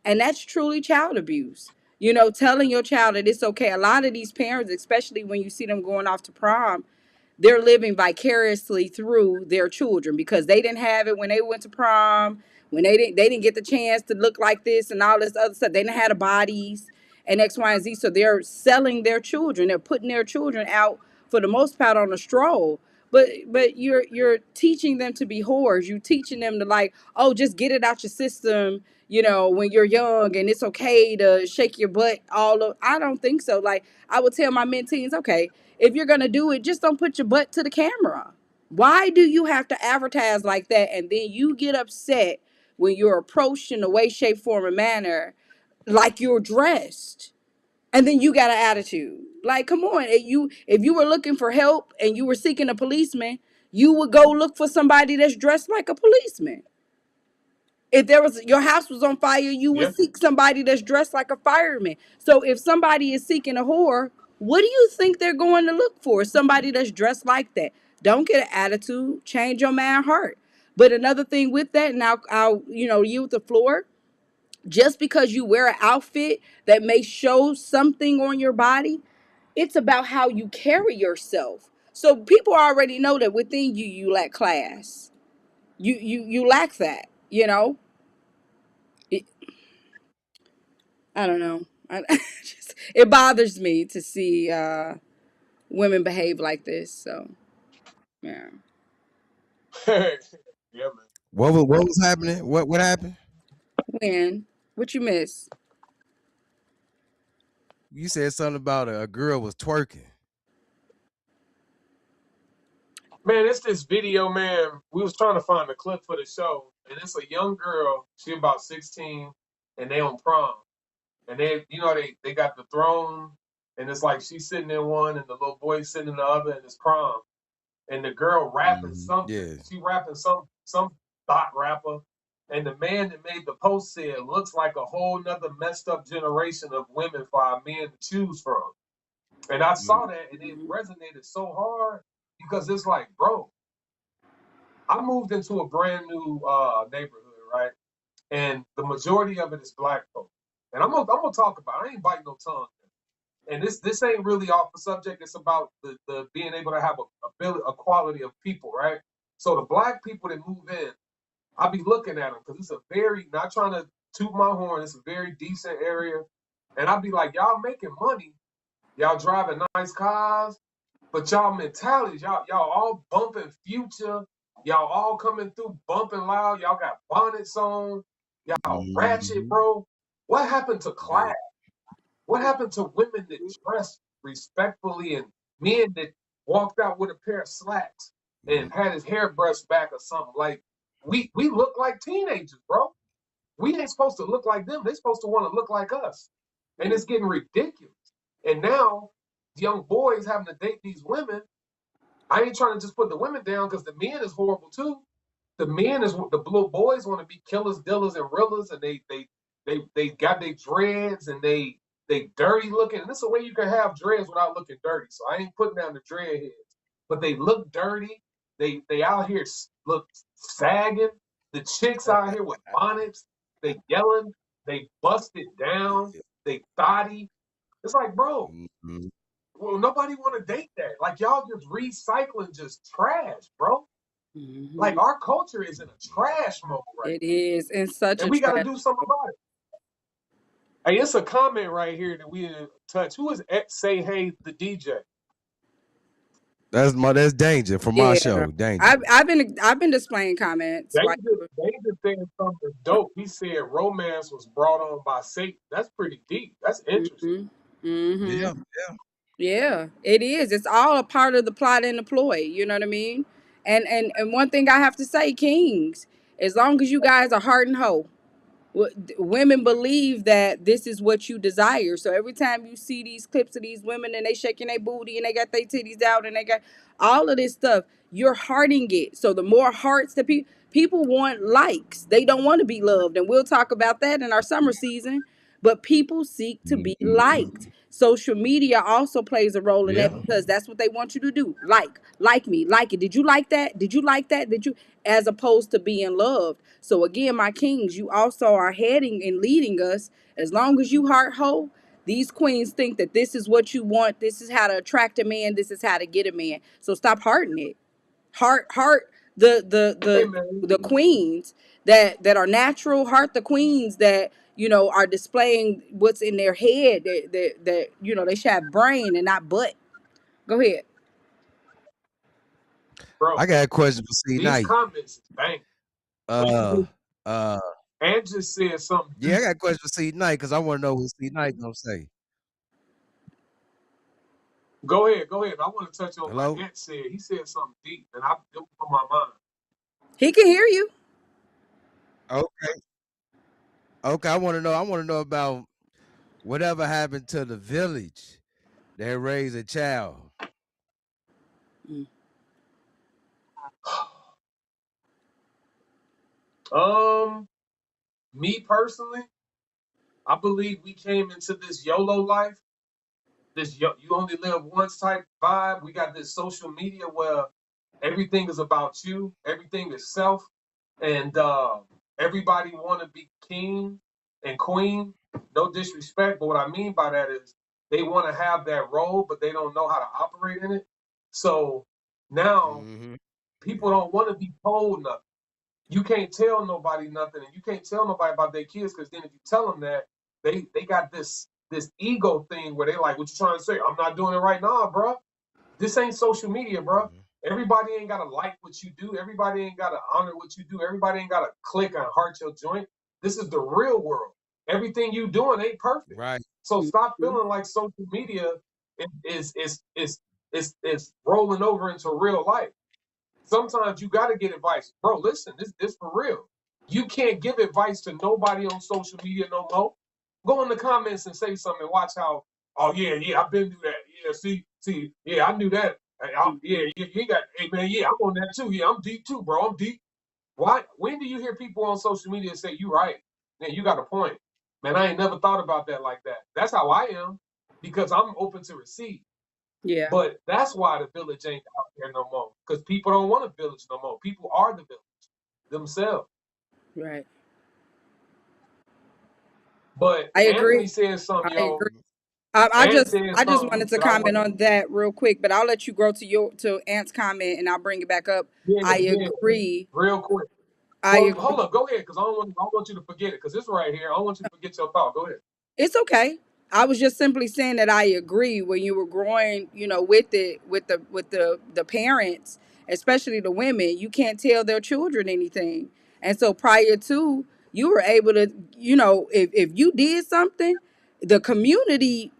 And that's truly child abuse. Telling your child that it's okay. A lot of these parents, especially when you see them going off to prom, they're living vicariously through their children because they didn't have it when they went to prom, when they didn't get the chance to look like this and all this other stuff. They didn't have the bodies and X, Y, and Z. So they're selling their children. They're putting their children out for the most part on a stroll. But you're teaching them to be whores. You're teaching them to like, oh, just get it out your system, when you're young and it's okay to shake your butt I don't think so. Like I would tell my mentees, okay, if you're gonna do it, just don't put your butt to the camera. Why do you have to advertise like that? And then you get upset when you're approached in a way, shape, form, or manner like you're dressed. And then you got an attitude. Like, come on. If you were looking for help and you were seeking a policeman, you would go look for somebody that's dressed like a policeman. If your house was on fire, you Yeah, would seek somebody that's dressed like a fireman. So if somebody is seeking a whore, what do you think they're going to look for? Somebody that's dressed like that. Don't get an attitude. Change your man heart. But another thing with that, and I'll yield the floor. Just because you wear an outfit that may show something on your body, it's about how you carry yourself. So people already know that within you lack class. You lack that. It, I don't know. It bothers me to see women behave like this. So yeah. yeah, man. What was happening? What happened? When? What you miss? You said something about a girl was twerking. Man, it's this video, man. We was trying to find a clip for the show, and it's a young girl. She about 16, and they on prom, and they got the throne, and it's like she's sitting in one, and the little boy sitting in the other, and it's prom, and the girl rapping something. Yeah. She rapping some thought rapper, and the man that made the post said, "Looks like a whole nother messed up generation of women for our men to choose from." And I saw that, and it resonated so hard because it's like, bro, I moved into a brand new neighborhood, right? And the majority of it is black folk. And I'm gonna talk about it. I ain't biting no tongue. And this ain't really off the subject. It's about the being able to have a quality of people, right? So the black people that move in, I'll be looking at them because it's a very, not trying to toot my horn, it's a very decent area. And I'll be like, y'all making money, y'all driving nice cars, but y'all mentalities, y'all all bumping Future, y'all all coming through bumping loud, y'all got bonnets on, y'all ratchet, bro. What happened to class? What happened to women that dress respectfully and men that walked out with a pair of slacks and had his hair brushed back or something? Like we look like teenagers, bro. We ain't supposed to look like them. They're supposed to want to look like us. And it's getting ridiculous. And now young boys having to date these women. I ain't trying to just put the women down because the men is horrible too. The men is the little boys want to be killers, dealers, and reelers, and they got their dreads and they dirty looking. And this is a way you can have dreads without looking dirty. So I ain't putting down the dread heads, but they look dirty. They out here look sagging. The chicks out here with bonnets, they yelling, they busted down, they thotty. It's like, bro, well, nobody want to date that. Like y'all just recycling just trash, bro. Like our culture is in a trash mode right It is in such now. And a we got to trash. do something about it. Hey, it's a comment right here that we didn't touch. Who is Say Hey the DJ? That's Danger from my show. Danger. I've been displaying comments. Danger saying something dope. He said romance was brought on by Satan. That's pretty deep. That's interesting. Yeah. Yeah, it is. It's all a part of the plot and the ploy. You know what I mean? And one thing I have to say, Kings, as long as you guys are heart and whole, women believe that this is what you desire. So every time you see these clips of these women and they shaking their booty and they got their titties out and they got all of this stuff, you're hearting it. So the more hearts that people want likes, they don't want to be loved, and we'll talk about that in our summer season. But people seek to be liked. Social media also plays a role in that because that's what they want you to do. Like me, like it. Did you like that? Did you like that? Did you? As opposed to being loved. So again, my kings, you also are heading and leading us. As long as you heart whole, these queens think that this is what you want. This is how to attract a man. This is how to get a man. So stop hearting it. Heart Hey, man. the queens that are natural. Heart the queens that are displaying what's in their head. That they should have brain and not butt. Go ahead. Bro, I got a question for these CKnight. comments is bang. Uh And just said something. Yeah, I got a question for CKnight because I want to know what CKnight gonna say. Go ahead. I want to touch on Hello? what Ant said. He said something deep, and it was on my mind. He can hear you. Okay, I want to know about whatever happened to the village that raised a child. Me personally, I believe we came into this YOLO life, this you only live once type vibe. We got this social media where everything is about you, everything is self, and everybody want to be king and queen. No disrespect, but what I mean by that is they want to have that role, but they don't know how to operate in it. So now people don't want to be told nothing. You can't tell nobody nothing, and you can't tell nobody about their kids, because then if you tell them that, they got this ego thing where they like, what you trying to say? I'm not doing it right now, bro. This ain't social media, bro. Everybody ain't gotta like what you do. Everybody ain't gotta honor what you do. Everybody ain't gotta click and heart your joint. This is the real world. Everything you doing ain't perfect. Right. So stop Mm-hmm. feeling like social media is rolling over into real life. Sometimes you got to get advice, bro. Listen, this for real. You can't give advice to nobody on social media no more. Go in the comments and say something. Watch how. Oh yeah, I've been through that. Yeah, see, yeah, I knew that. Mm-hmm. Yeah, you got. Hey man, yeah, I'm on that too. Yeah, I'm deep too, bro. I'm deep. Why? When do you hear people on social media say you right? Man, you got a point. Man, I ain't never thought about that like that. That's how I am because I'm open to receive. Yeah. But that's why the village ain't out there no more. Because people don't want a village no more. People are the village themselves. Right. But I Anthony agree. said something, I agree. yo. Mhm. I Ant just said I just something wanted to that I want. comment on that real quick, but I'll let you grow to Ant's comment and I'll bring it back up. Yeah, I yeah, agree. real quick. I Well, agree. hold up, go ahead, because I don't want you to forget it, because it's right here. I don't want you to forget your thought. Go ahead. It's okay. I was just simply saying that I agree when you were growing, with it, with the parents, especially the women, you can't tell their children anything. And so prior to, you were able to, if you did something, the community,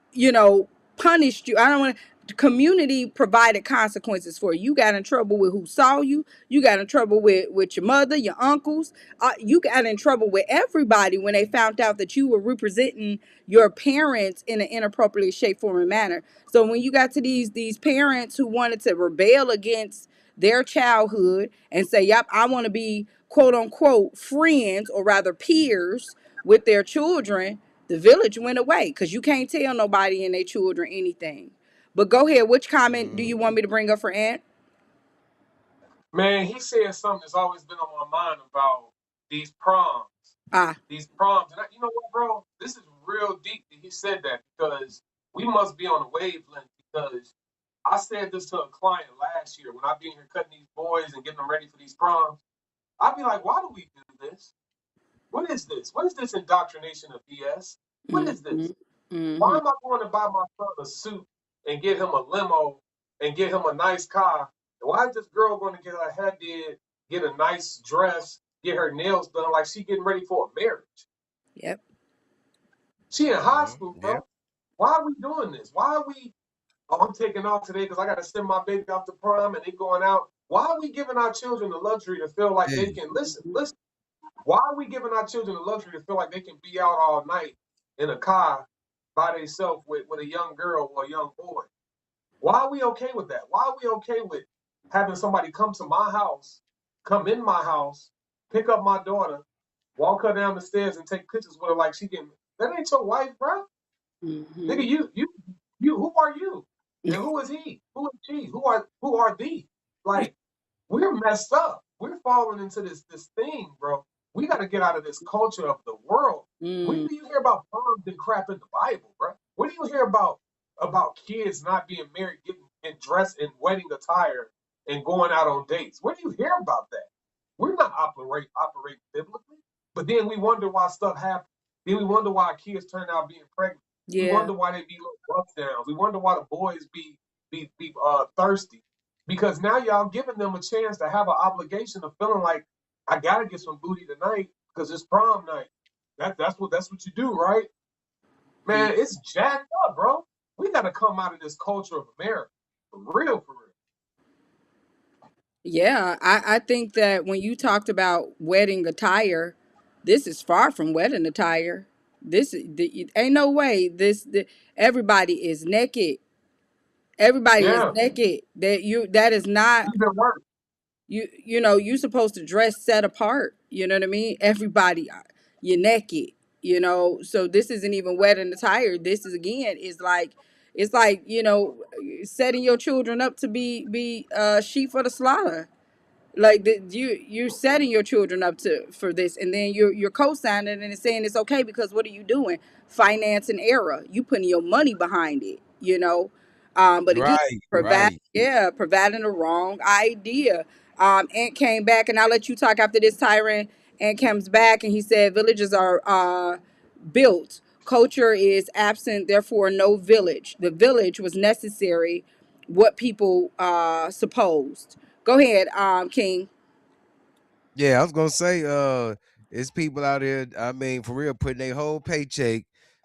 punished you. I don't want the community provided consequences for you. You got in trouble with who saw you. You got in trouble with your mother, your uncles. You got in trouble with everybody when they found out that you were representing your parents in an inappropriate shape, form, and manner. So when you got to these parents who wanted to rebel against their childhood and say, "Yep, I want to be quote unquote friends or rather peers with their children," the village went away because you can't tell nobody and their children anything. But go ahead. Which comment do Mhm. you want me to bring up for Aunt? Man, he said something that's always been on my mind about these proms. Ah, These proms. And you know what, bro? This is real deep that he said that because we must be on a wavelength because I said this to a client last year when I be in here cutting these boys and getting them ready for these proms. I'd be like, why do we do this? What is this? What is this indoctrination of BS? What is mm-hmm, this? Why mm-hmm. am I going to buy my son a suit and get him a limo and get him a nice car? Why is this girl going to get her hair did, get a nice dress, get her nails done like she getting ready for a marriage? Yep. She in high Mhm. school, Yeah. bro. Why are we doing this? Why are we? Oh, I'm taking off today because I got to send my baby off to prom and they going out. Why are we giving our children the luxury to feel like they Hey. can listen? Why are we giving our children the luxury to feel like they can be out all night in a car by themselves with a young girl or a young boy? Why are we okay with that? Why are we okay with having somebody come to my house, come in my house, pick up my daughter, walk her down the stairs and take pictures with her like she can? That ain't your wife, bro. Mm-hmm. Nigga, you. Who are you? And who is he? Who is she? Who are thee? Like we're messed up. We're falling into this thing, bro. We got to get out of this culture of the world. When Mm, do you hear about moms and crap in the Bible, bro? When do you hear about kids not being married, getting and dressed in wedding attire and going out on dates? Where do you hear about that? We're not operate biblically, but then we wonder why stuff happens. Then we wonder why our kids turn out being pregnant. We yeah. wonder why they be little rough downs. We wonder why the boys be thirsty because now y'all giving them a chance to have an obligation of feeling like I gotta get some booty tonight because it's prom night. That's what you do, right? Mm. Man, it's jacked up, bro. We gotta come out of this culture of America. For real, for real. Yeah, I think that when you talked about wedding attire, this is far from wedding attire. Ain't no way. Everybody is naked. Everybody is Yeah, naked. That is not even worse. you supposed to dress set apart. You know what I mean? Everybody, you're naked. So this isn't even wedding attire. This is again is like it's like setting your children up to be sheep for the slaughter. Like you're setting your children up to for this, and then you're co-signing and saying it's okay because what are you doing? Financing error. You putting your money behind it. But again, Right. Right. providing the wrong idea. Ant came back, and I'll let you talk after this, Tyrant. Ant comes back, and he said villages are built. Culture is absent, therefore no village. The village was necessary. What people supposed. Go ahead, King. Yeah, I was gonna say, it's people out here, I mean, for real, putting their whole paycheck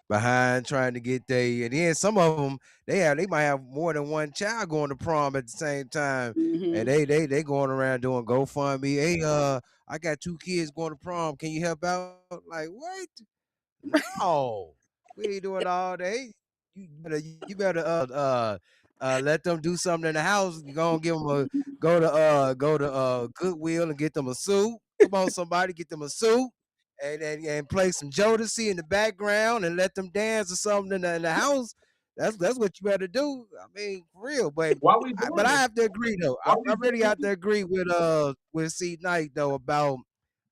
behind trying to get they, and then some of them they might have more than one child going to prom at the same time, and Mm-hmm. they going around doing GoFundMe. Hey, I got 2 kids going to prom. Can you help out? Like what? No, we ain't doing all that. You better let them do something in the house. You gonna give them a go to Goodwill and get them a suit. Come on, somebody, get them a suit and play some Jodeci in the background and let them dance or something in the house. That's what you better do. I mean, for real. But Why we but doing I this? have to agree though. I, Why we I doing really have this? to agree with CKnight though about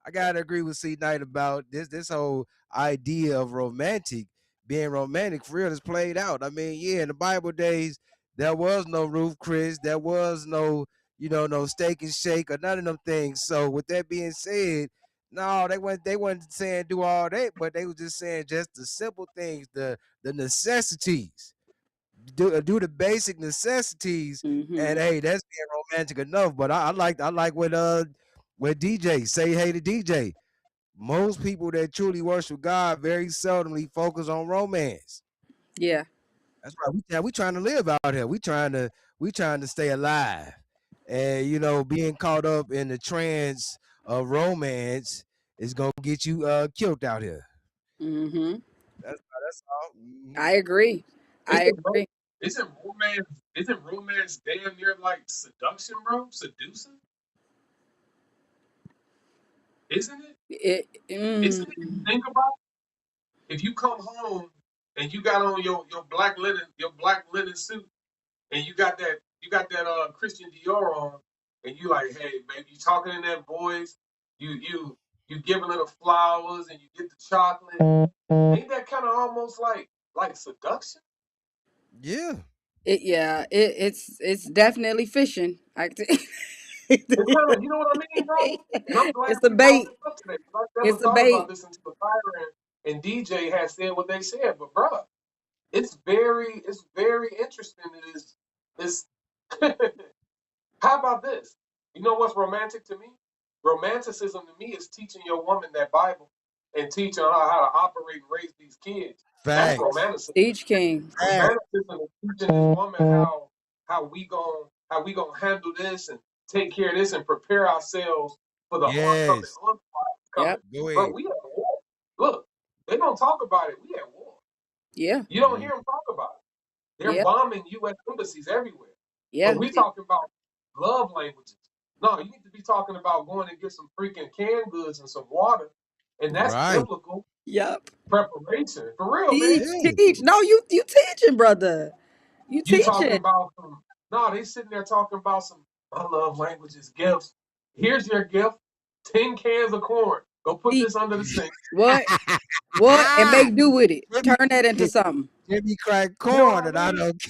I gotta agree with CKnight about this whole idea of being romantic for real is played out. I mean, yeah, in the Bible days, there was no Ruth Chris, there was no, no steak and shake or none of them things. So with that being said, no, they weren't saying do all that, but they was just saying just the simple things, the necessities. Do the basic necessities, Mm-hmm. and hey, that's being romantic enough. But I like what DJ say. Hey to DJ. Most people that truly worship God very seldomly focus on romance. Yeah. That's right. We trying to live out here. We trying to stay alive, and being caught up in the trance of romance is gonna get you killed out here. Mm-hmm. That's all. Mhm. I agree. I Isn't ro- agree. isn't romance damn near like seduction, bro? Seducing, isn't it? Isn't it? If you Mm, think about it, if you come home and you got on your black linen suit, and you got that Christian Dior on, and you like, hey, baby, you talking in that voice, you giving her the flowers, and you get the chocolate. Ain't that kind of almost like seduction? yeah. Yeah. It's definitely fishing. It's kind of, you know what I mean, bro? And I'm glad It's a we brought bait. this up today, 'cause I never It's a thought about bait. this until Tyron and DJ had said what they said. But bro, it's very interesting. It is this. How about this? You know what's romantic to me? Romanticism to me is teaching your woman that Bible and teaching her how to operate and raise these kids. That's Facts. romanticism. Teach King. Facts. Romanticism is teaching this woman how we gonna handle this and take care of this and prepare ourselves for the oncoming Yes. onslaught Yep. coming. Go Bro, ahead. we at war. Look, they don't talk about it. We at war. Yeah. You don't Mhm. hear them talk about it. They're Yeah. bombing U.S. embassies everywhere. But Yeah. we talking about love languages. No, you need to be talking about going and get some freaking canned goods and some water, and that's Right. biblical Yep. preparation for real, man. Teach. Yeah. Teach. No, you teaching, brother. You You talking teaching. about some? No, they sitting there talking about some. My love languages gifts. Here's your gift: 10 cans of corn. Go put Teach. this under the sink. What? What? And make do with it. Jimmy, Turn that into something. Jimmy crack You know corn, what and I I mean? don't.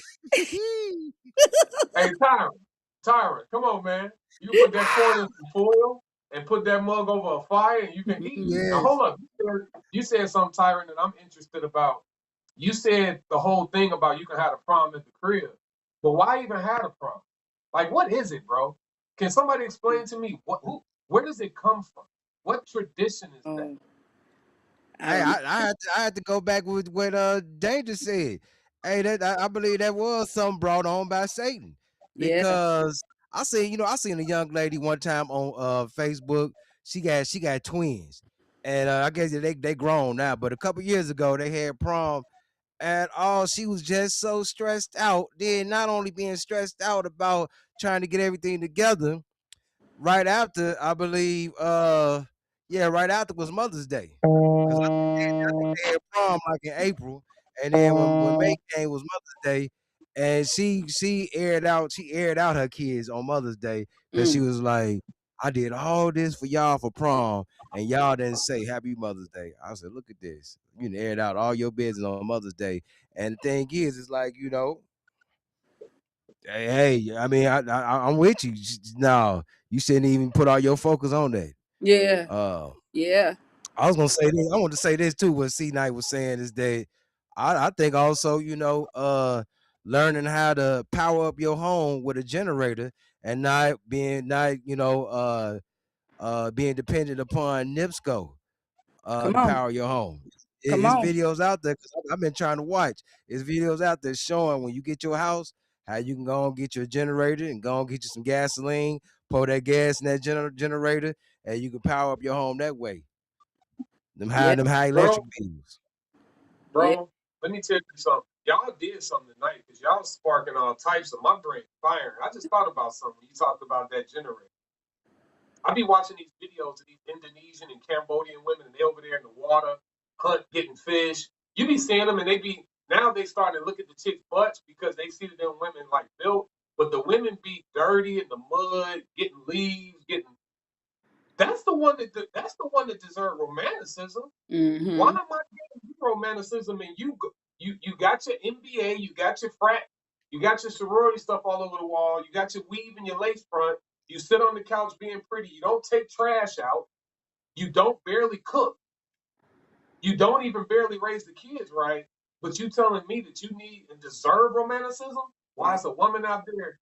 Hey, Tyron, come on, man. You put that corn in some foil and put that mug over a fire, and you can eat. Mm, Now, Yes. hold up. You said something, Tyron, that I'm interested about. You said the whole thing about you can have a prom at the crib, but why even have a prom? Like, what is it, bro? Can somebody explain to me where does it come from? What tradition is that? oh, I Hey, don't know. I had to go back with what Danger said. Hey, I believe that was something brought on by Satan, Yeah. because I seen a young lady one time on Facebook. She got twins, and I guess they grown now. But a couple years ago they had prom, and she was just so stressed out. Then not only being stressed out about trying to get everything together, right after, I believe, yeah, right after was Mother's Day. Because I think they had prom like in April, and then when May came was Mother's Day, and she aired out her kids on Mother's Day, because she Mm. was like, I did all this for y'all for prom, and y'all didn't say Happy Mother's Day. I said, look at this. You done aired out all your business on Mother's Day. And the thing is, it's like, hey, I mean, I'm with you. No, you shouldn't even put all your focus on that. Yeah. Uh, Yeah. I was gonna say this. I want to say this too. What CKnight was saying is that I think also, learning how to power up your home with a generator, and not being dependent upon NIPSCO Come to on. power your home. Come It's on. videos out there because I've been trying to watch. It's videos out there showing when you get your house how you can go and get your generator and go and get you some gasoline, pour that gas in that generator, and you can power up your home that way. Yeah. Them high Bro, electric bills. Yeah. bro, let me tell you something. Y'all did something tonight because y'all sparking all types of my brain firing. I just thought about something. You talked about that generator. I be watching these videos of these Indonesian and Cambodian women, and they over there in the water, hunt, getting fish. You be seeing them, and now they starting to look at the chicks' butts because they see that them women like built, but the women be dirty in the mud, getting leaves, getting. That's the one that deserve romanticism. Why Mm-hmm. am I getting you romanticism and you got your NBA, you got your frat, you got your sorority stuff all over the wall, you got your weave and your lace front, you sit on the couch being pretty, you don't take trash out, you don't barely cook, you don't even barely raise the kids right, but you telling me that you need and deserve romanticism? Why is a woman out there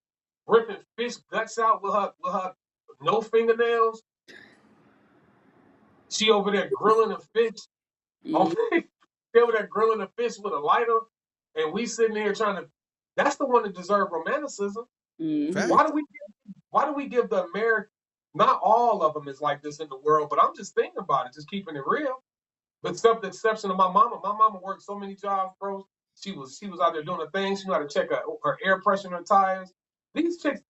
ripping fish guts out with her no fingernails? She over there grilling a fish. Oh, they over there grilling a fish with a lighter, and we sitting here trying to. That's the one that deserves romanticism. Mm-hmm. Why Fact. do we? Why do we give the American? Not all of them is like this in the world, but I'm just thinking about it, just keeping it real. But except the exception of my mama. My mama worked so many jobs, bro. She was out there doing a thing. She knew how to check her air pressure in her tires. These chicks,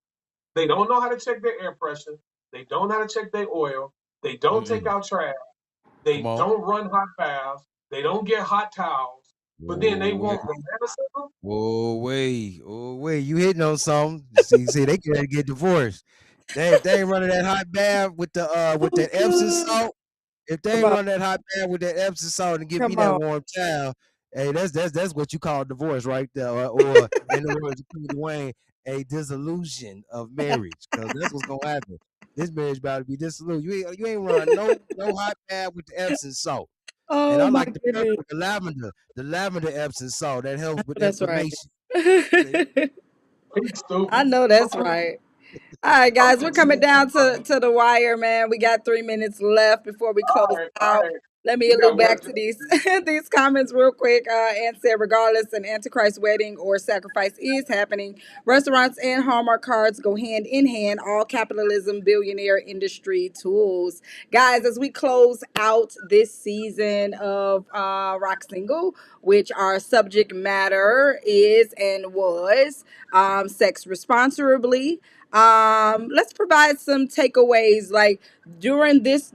they don't know how to check their air pressure. They don't know how to check their oil. They don't take Mm-mm. out trash. Come They on. don't run hot baths. They don't get hot towels. But then they Whoa, wait. want romanticism. Oh, wait. You hitting on something. See, they can get divorced. They ain't running that hot bath with that Epsom salt. If they Come ain't on. run that hot bath with that Epsom salt and give me Come that on. warm towel, hey, that's what you call divorce right there, or in the words of Peter Dwayne, a dissolution of marriage, because that's what's gonna happen. This marriage about to be dissolute. You ain't run no hot bath with the Epsom salt, and Oh I my like the goodness. purple, the lavender Epsom salt that I helps know with that's right. inflammation. See, He's I stupid. know that's right. All right, I'm guys, we're just saying. coming down All to the wire, man. We got 3 minutes left before we close right, all out. right. Let me We allude got back work to to these do. these comments real quick. And said, regardless, an Antichrist wedding or sacrifice is happening. Restaurants and Hallmark cards go hand in hand. All capitalism, billionaire industry tools. Guys, as we close out this season of Rock Single, which our subject matter is and was sex responsibly. Let's provide some takeaways like during this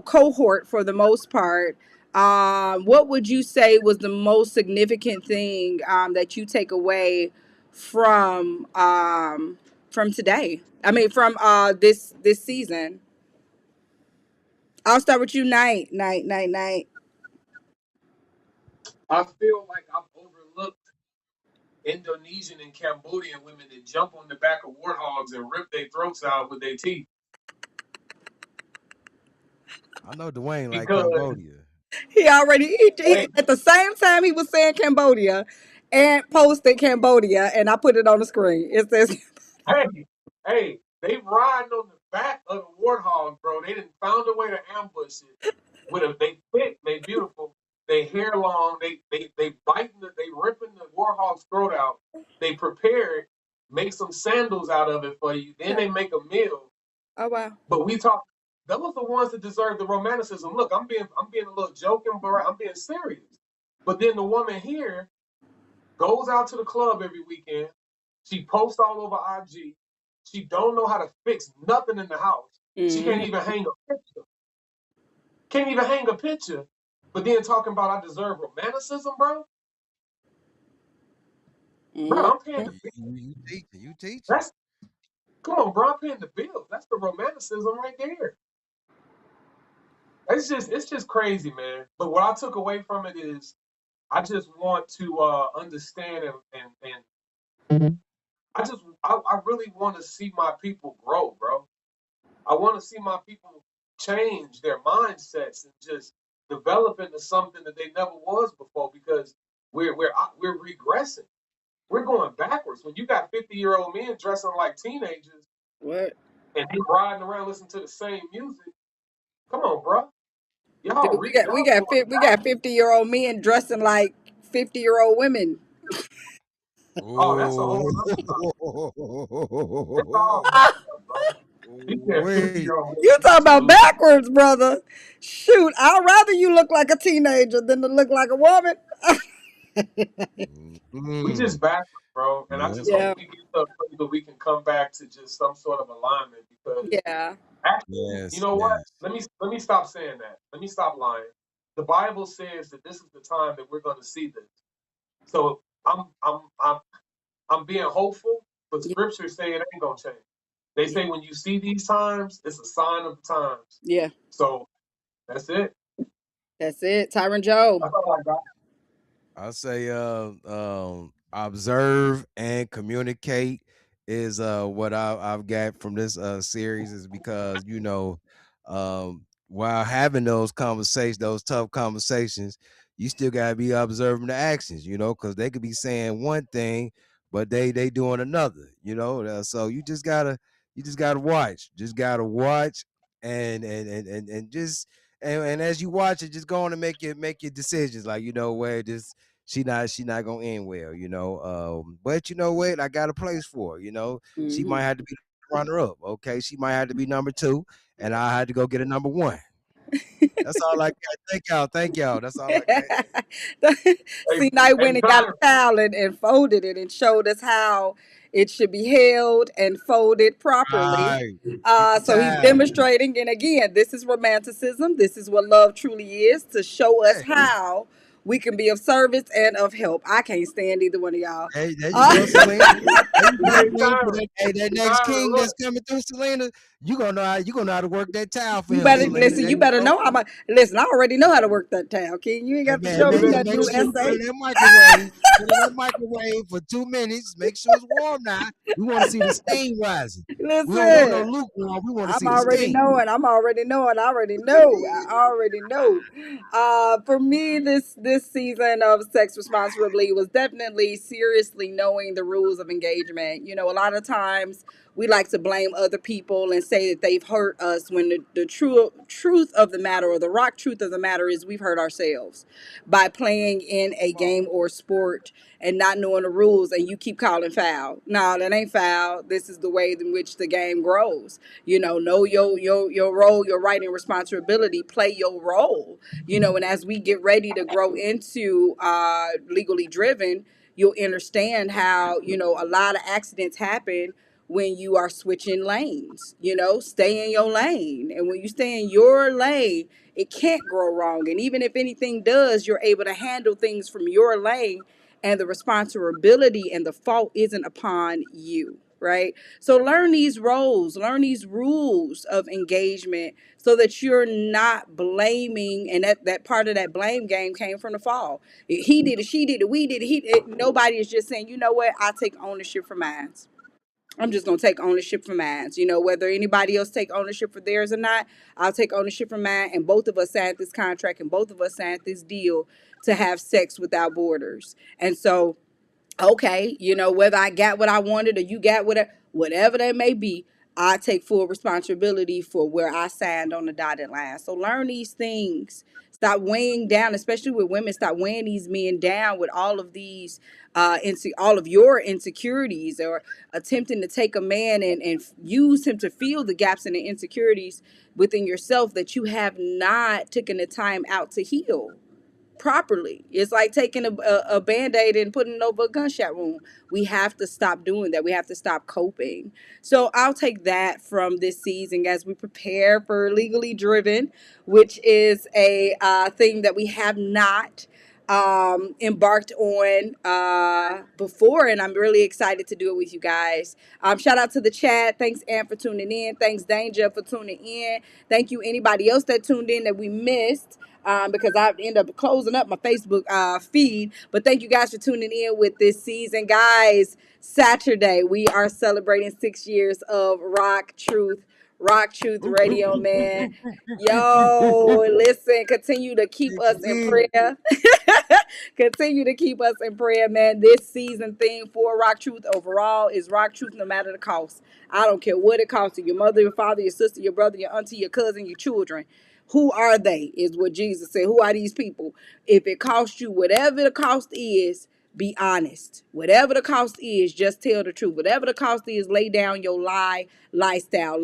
cohort for the most part. What would you say was the most significant thing that you take away from today? I mean, from this season. I'll start with you, night. I feel like I've overlooked Indonesian and Cambodian women that jump on the back of warthogs and rip their throats out with their teeth. I know Dwayne like Because, Cambodia. He already hey, at the same time he was saying Cambodia and posted Cambodia, and I put it on the screen. It says, they riding on the back of the warthog, bro. They didn't found a way to ambush it. They thick, they beautiful, they hair long, they biting they ripping the warthog's throat out. They prepare it, make some sandals out of it for you. Then they make a meal. "Oh wow, But we talk. Those the ones that deserve the romanticism. Look, I'm being a little joking, but I'm being serious. But then the woman here goes out to the club every weekend. She posts all over IG. She don't know how to fix nothing in the house. She can't mm-hmm, even hang a picture. Can't even hang a picture. But then talking about I deserve romanticism, bro. Bro, I'm paying mm-hmm. the bill. You teaching. That's come on, bro. I'm paying the bill. That's the romanticism right there. It's just crazy, man. But what I took away from it is I just want to understand and I really want to see my people grow, bro. I want to see my people change their mindsets and just develop into something that they never was before because we're regressing. We're going backwards. When you got 50-year-old men dressing like teenagers What? and they riding around listening to the same music, come on, bro. Y'all Dude, y'all going we got back. 50-year-old men dressing like 50-year-old women. Oh, that's a whole Oh, other stuff. It's all back up, bro. He said wait. 50-year-old You women. talking about Absolutely. backwards, brother? Shoot, I'd rather you look like a teenager than to look like a woman. We just Mm, backwards, bro. And I yeah, just hope Yeah, we get to a place where we can come back to just some sort of alignment because yeah, actually, you yes, know what? yes. Let me stop saying that. Let me stop lying. The Bible says that this is the time that we're going to see this. So I'm being hopeful, but yeah, scripture say it ain't gonna change. They yeah. say when you see these times, it's a sign of the times. Yeah. So that's it. That's it. Tyron Joe. That's all I got. I say observe and communicate is what I've got from this series is because while having those conversations, those tough conversations, you still gotta be observing the actions, because they could be saying one thing, but they doing another, so you just gotta watch and just and as you watch it, just go on and make your decisions. Like, where this she not gonna end well, but you know what? I got a place for her, she Hmm. might have to be runner up. Okay. She might have to be number two, and I had to go get a number one. That's all I got. Thank y'all. Thank y'all. That's all I got. Hey, CKnight hey, went and got Tyler. a towel and folded it and showed us how it should be held and folded properly. Right. Get the So he's towel. demonstrating, and again, this is romanticism. This is what love truly is, to show us Hey, how we can be of service and of help. I can't stand either one of y'all. hey, there you Uh, go, Selena. There you go, Hey, Selena. For Tyler. that, hey, that next Tyler, king look. that's coming through, Selena, you gonna know how to work that towel for you him, better Selena. listen. There You you better go. know how much. Listen, I already know how to work that towel, King. You ain't Hey got to man, show Hey, me make listen, nothing make new sure you put it essay. in that microwave. Put it in that microwave for 2 minutes. Make sure it's warm now. We want to see the steam rising. We don't want no Listen. lukewarm. We want to I'm see the already steam. knowing. I'm already knowing. I already know. I already know. For me, this season of Sex Responsibility was definitely seriously knowing the rules of engagement. A lot of times we like to blame other people and say that they've hurt us when the true truth of the matter, or the rock truth of the matter, is we've hurt ourselves by playing in a Come on. game or sport and not knowing the rules, and you keep calling foul. No, that ain't foul. This is the way in which the game grows. Know your role, your right and responsibility. Play your role. And as we get ready to grow into legally driven, you'll understand how a lot of accidents happen when you are switching lanes. Stay in your lane, and when you stay in your lane, it can't grow wrong. And even if anything does, you're able to handle things from your lane, and the responsibility and the fault isn't upon you, right? So learn these roles, learn these rules of engagement so that you're not blaming. And that part of that blame game came from the fall. He did it, she did it, we did it, nobody is just saying, you know what, I take ownership for mine. I'm just gonna take ownership for mine. Whether anybody else take ownership for theirs or not, I'll take ownership for mine. And both of us signed this contract, and both of us signed this deal to have sex without borders. And so, okay, whether I got what I wanted or you got whatever that may be, I take full responsibility for where I signed on the dotted line. So learn these things. Stop weighing down, especially with women. Stop weighing these men down with all of these, all of your insecurities, or attempting to take a man and use him to fill the gaps and the insecurities within yourself that you have not taken the time out to heal properly. It's like taking a band-aid and putting it over a gunshot wound. We have to stop doing that. We have to stop coping. So I'll take that from this season as we prepare for Legally Driven, which is a thing that we have not embarked on before, and I'm really excited to do it with you guys. Shout out to the chat. Thanks, Ann, for tuning in. Thanks, Danger, for tuning in. Thank you, anybody else that tuned in that we missed, because I end up closing up my Facebook feed. But thank you guys for tuning in with this season. Guys, Saturday, we are celebrating 6 years of Rock Truth Radio, man. Yo, listen, continue to keep us in Yeah. prayer. Continue to keep us in prayer, man. This season theme for Rock Truth overall is Rock Truth no matter the cost. I don't care what it costs to your mother, your father, your sister, your brother, your auntie, your cousin, your children. Who are they? Is what Jesus said. Who are these people? If it costs you whatever the cost is, be honest. Whatever the cost is, just tell the truth. Whatever the cost is, lay down your lifestyle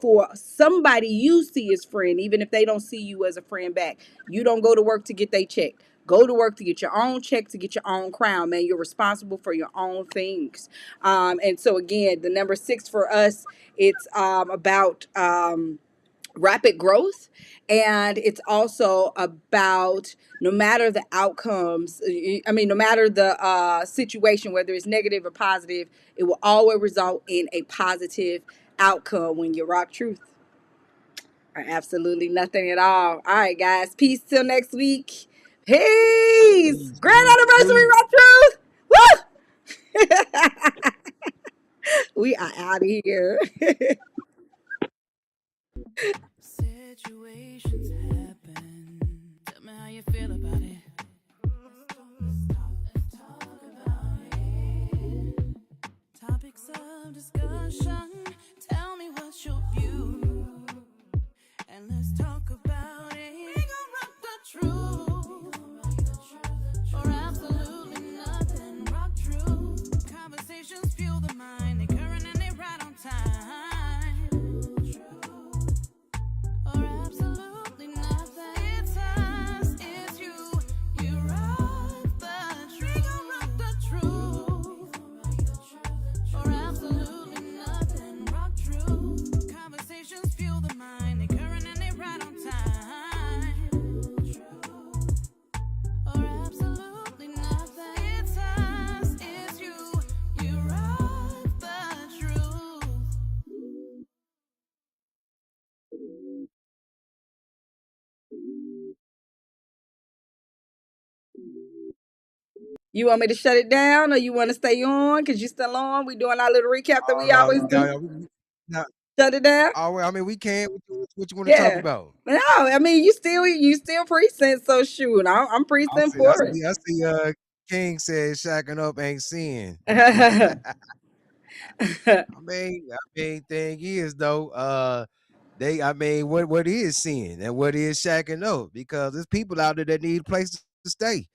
for somebody you see as friend, even if they don't see you as a friend back. You don't go to work to get their check. Go to work to get your own check, to get your own crown, man. You're responsible for your own things. And so again, the number 6 for us, it's about rapid growth, and it's also about no matter the outcomes, no matter the situation, whether it's negative or positive, it will always result in a positive outcome when you rock truth, or absolutely nothing at all. All right, guys, peace till next week. Peace. Peace, Grand peace, anniversary, peace. rock truth. Woo. We are out of here. Situations happen. Tell me how you feel about it. Let's talk about it. Topics of discussion. Tell me what's your view. And let's talk about it. We gon' rock the truth. Or absolutely nothing. Rock truth. Conversations fuel the mind. They current and they right on time. Or absolutely nothing. It's us, it's you. You rock the truth. We gon' rock the truth. Or absolutely nothing. Rock truth. Conversations fuel the mind. They current and they right on time. Or absolutely nothing. It's us, it's you. You rock the truth. You want me to shut it down, or you want to stay on? Because you still on. We doing our little recap that Oh we no, always do. no. Shut it down. Oh, I mean, we can't. What you want to talk Yeah. about? No, I mean you still precinct, so shoot. I'm I precinct see. I for it. see. I see. King said, "Shacking up ain't sin." Thing is though, what is sin and what is shacking up? Because there's people out there that need places to stay.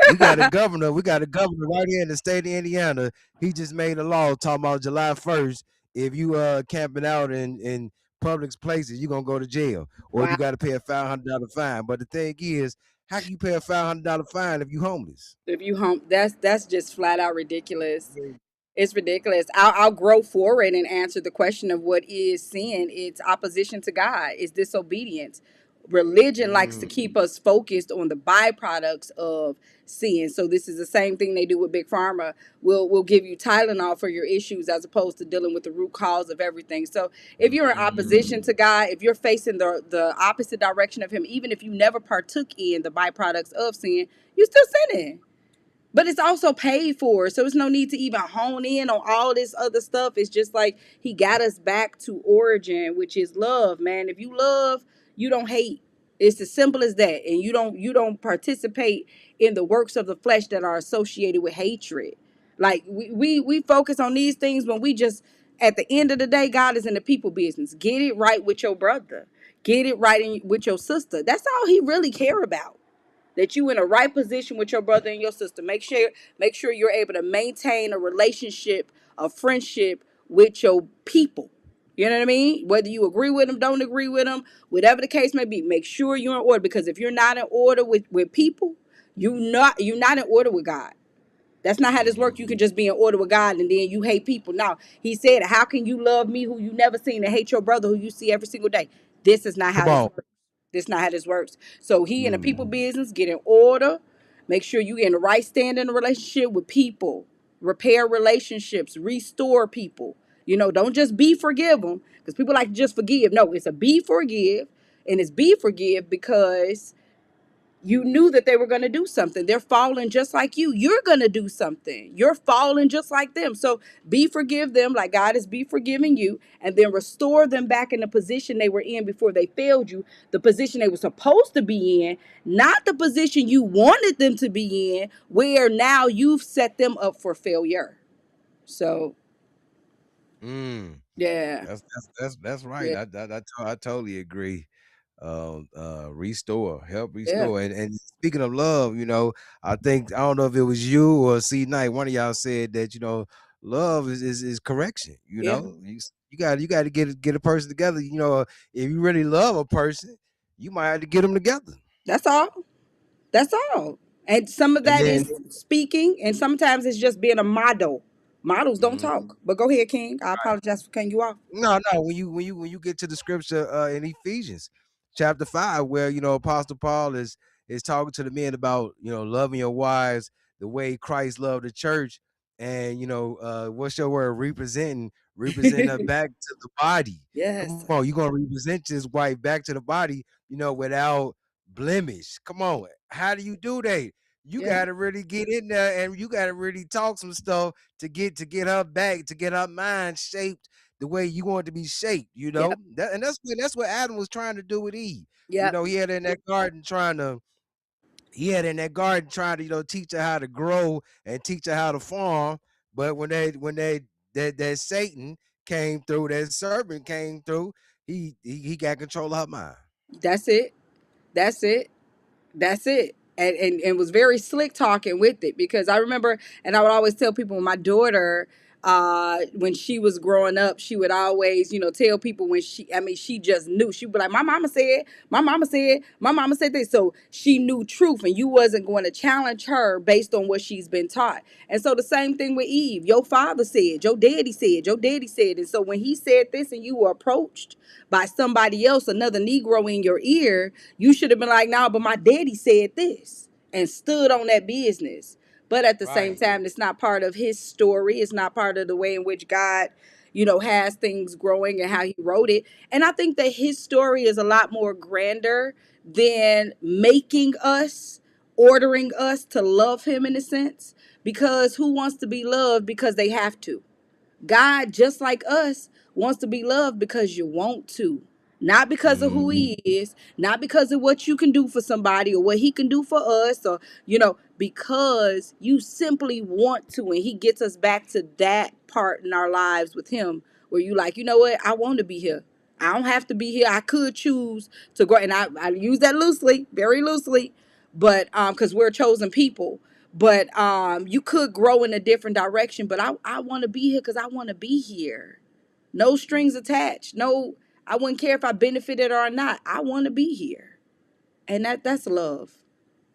We got a governor right here in the state of Indiana. He just made a law talking about July 1st. If you camping out in public places, you're gonna go to jail or Wow. you got to pay a $500 fine. But the thing is, how can you pay a $500 fine if you homeless? If you home, that's just flat out ridiculous. I mean, It's ridiculous. I'll grow forward and answer the question of what is sin. It's opposition to God. It's disobedience. Religion likes to mm, keep us focused on the byproducts of sin. So this is the same thing they do with Big Pharma. We'll give you Tylenol for your issues as opposed to dealing with the root cause of everything. So if you're in opposition to God, if you're facing the opposite direction of Him, even if you never partook in the byproducts of sin, you're still sinning. But it's also paid for, so there's no need to even hone in on all this other stuff. It's just like he got us back to origin, which is love, man. If you love, you don't hate. It's as simple as that. And you don't participate in the works of the flesh that are associated with hatred. Like we focus on these things when we just, at the end of the day, God is in the people business. Get it right with your brother. Get it right with your sister. That's all he really care about, that you in a right position with your brother and your sister. Make sure you're able to maintain a relationship, a friendship with your people. You know what I mean? Whether you agree with them, don't agree with them, whatever the case may be, make sure you're in order. Because if you're not in order with people, you're not in order with God. That's not how this works. You can just be in order with God and then you hate people. No, he said, how can you love me who you never seen and hate your brother who you see every single day? This is not come how this on. works. This is not how this works. So he in the Mm. people business, get in order. Make sure you in the right stand in a relationship with people. Repair relationships. Restore people. Don't just be forgive them. Because people like to just forgive. No, it's a be forgive. And it's be forgive because you knew that they were going to do something. They're falling just like you. You're going to do something. You're falling just like them. So be forgive them like God is be forgiving you, and then restore them back in the position they were in before they failed you, the position they were supposed to be in, not the position you wanted them to be in, where now you've set them up for failure. So, Mm. yeah. That's right. Yeah. I totally agree. restore, help Yeah. restore. And speaking of love, I think, I don't know if it was you or CKnight, one of y'all said that, love is correction. Yeah. You got to get a person together. If you really love a person, you might have to get them together. That's all. That's all. And some of And that then, is speaking, and sometimes it's just being a model. Models don't mhm. talk. But go ahead, King. I apologize for cutting you off. No. When you get to the scripture in Ephesians chapter 5, where Apostle Paul is talking to the men about loving your wives the way Christ loved the church, and what's your word, representing her back to the body. Yes. Come on, you're gonna represent this wife back to the body, without blemish. Come on, how do you do that? You Yeah. gotta really get in there, and you gotta really talk some stuff to get her back, to get her mind shaped the way you want it to be shaped, Yep. that's what Adam was trying to do with Eve. Yep. He had in that garden trying to teach her how to grow and teach her how to farm. But that Satan came through, that serpent came through, he got control of her mind. That's it. That's it. That's it. And was very slick talking with it, because I remember, and I would always tell people, my daughter, when she was growing up, she would always, tell people, when she just knew. She'd be like, my mama said, my mama said, my mama said this. So she knew truth, and you wasn't going to challenge her based on what she's been taught. And so the same thing with Eve. Your father said, your daddy said, your daddy said. And so when he said this and you were approached by somebody else, another Negro in your ear, you should have been like, nah, but my daddy said this, and stood on that business. But at the same Right. time, it's not part of his story. It's not part of the way in which God, has things growing and how he wrote it. And I think that his story is a lot more grander than making us, ordering us to love him in a sense. Because who wants to be loved because they have to? God, just like us, wants to be loved because you want to. Not because of who Mhm. he is, not because of what you can do for somebody or what he can do for us, or, because you simply want to. And he gets us back to that part in our lives with him where you like, you know what? I want to be here. I don't have to be here. I could choose to go. And I use that loosely, very loosely, but because we're a chosen people. But you could grow in a different direction. But I want to be here because I want to be here. No strings attached. No, I wouldn't care if I benefited or not. I want to be here. And that's love.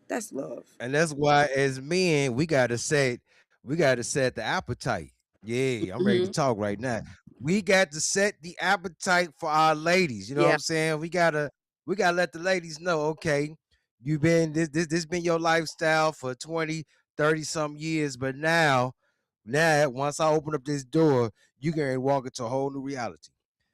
That's love. And that's why, as men, we got to set the appetite. Yeah, I'm ready to Hmm. talk right now. We got to set the appetite for our ladies. You know what Yeah. I'm saying? We gotta let the ladies know, okay, you been this been your lifestyle for 20, 30 some years, but now once I open up this door, you can walk into a whole new reality.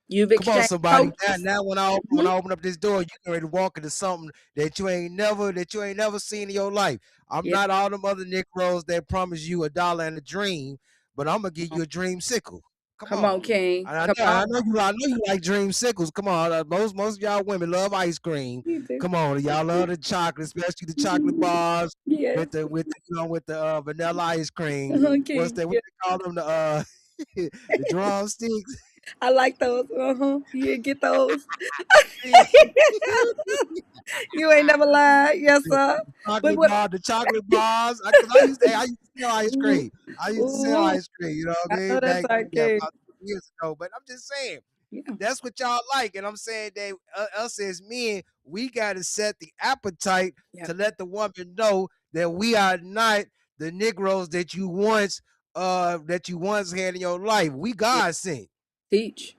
You've Come on, exchanged somebody. Now, coats. now when Hmm. I open up this door, you can ready to walk into something that you ain't never seen in your life. I'm Yeah. not all them other Negroes that promise you $1 and a dream, but I'm gonna give you a dream sickle. Come Come on. on, King. And I Come know, on. I know you like dream sickles. Come on, most of y'all women love ice cream. You do. Come on, y'all love the chocolate, especially the chocolate bars Yes. with the vanilla ice cream. What's King. that? What Yeah. they call them? The drumsticks. I like those. Uh-huh. Yeah, get those. You ain't never lied. Yes, sir. But Chocolate what? bar, the chocolate bars. I used to sell ice Ooh, cream. I used to sell ooh, ice cream. You know what I I mean? know that Back type yeah, King. about 2 years ago. But I'm just saying Yeah. that's what y'all like, and I'm saying that us as men, we got to set the appetite Yep. to let the woman know that we are not the Negroes that you once had in your life. We Yeah. God sent. Teach.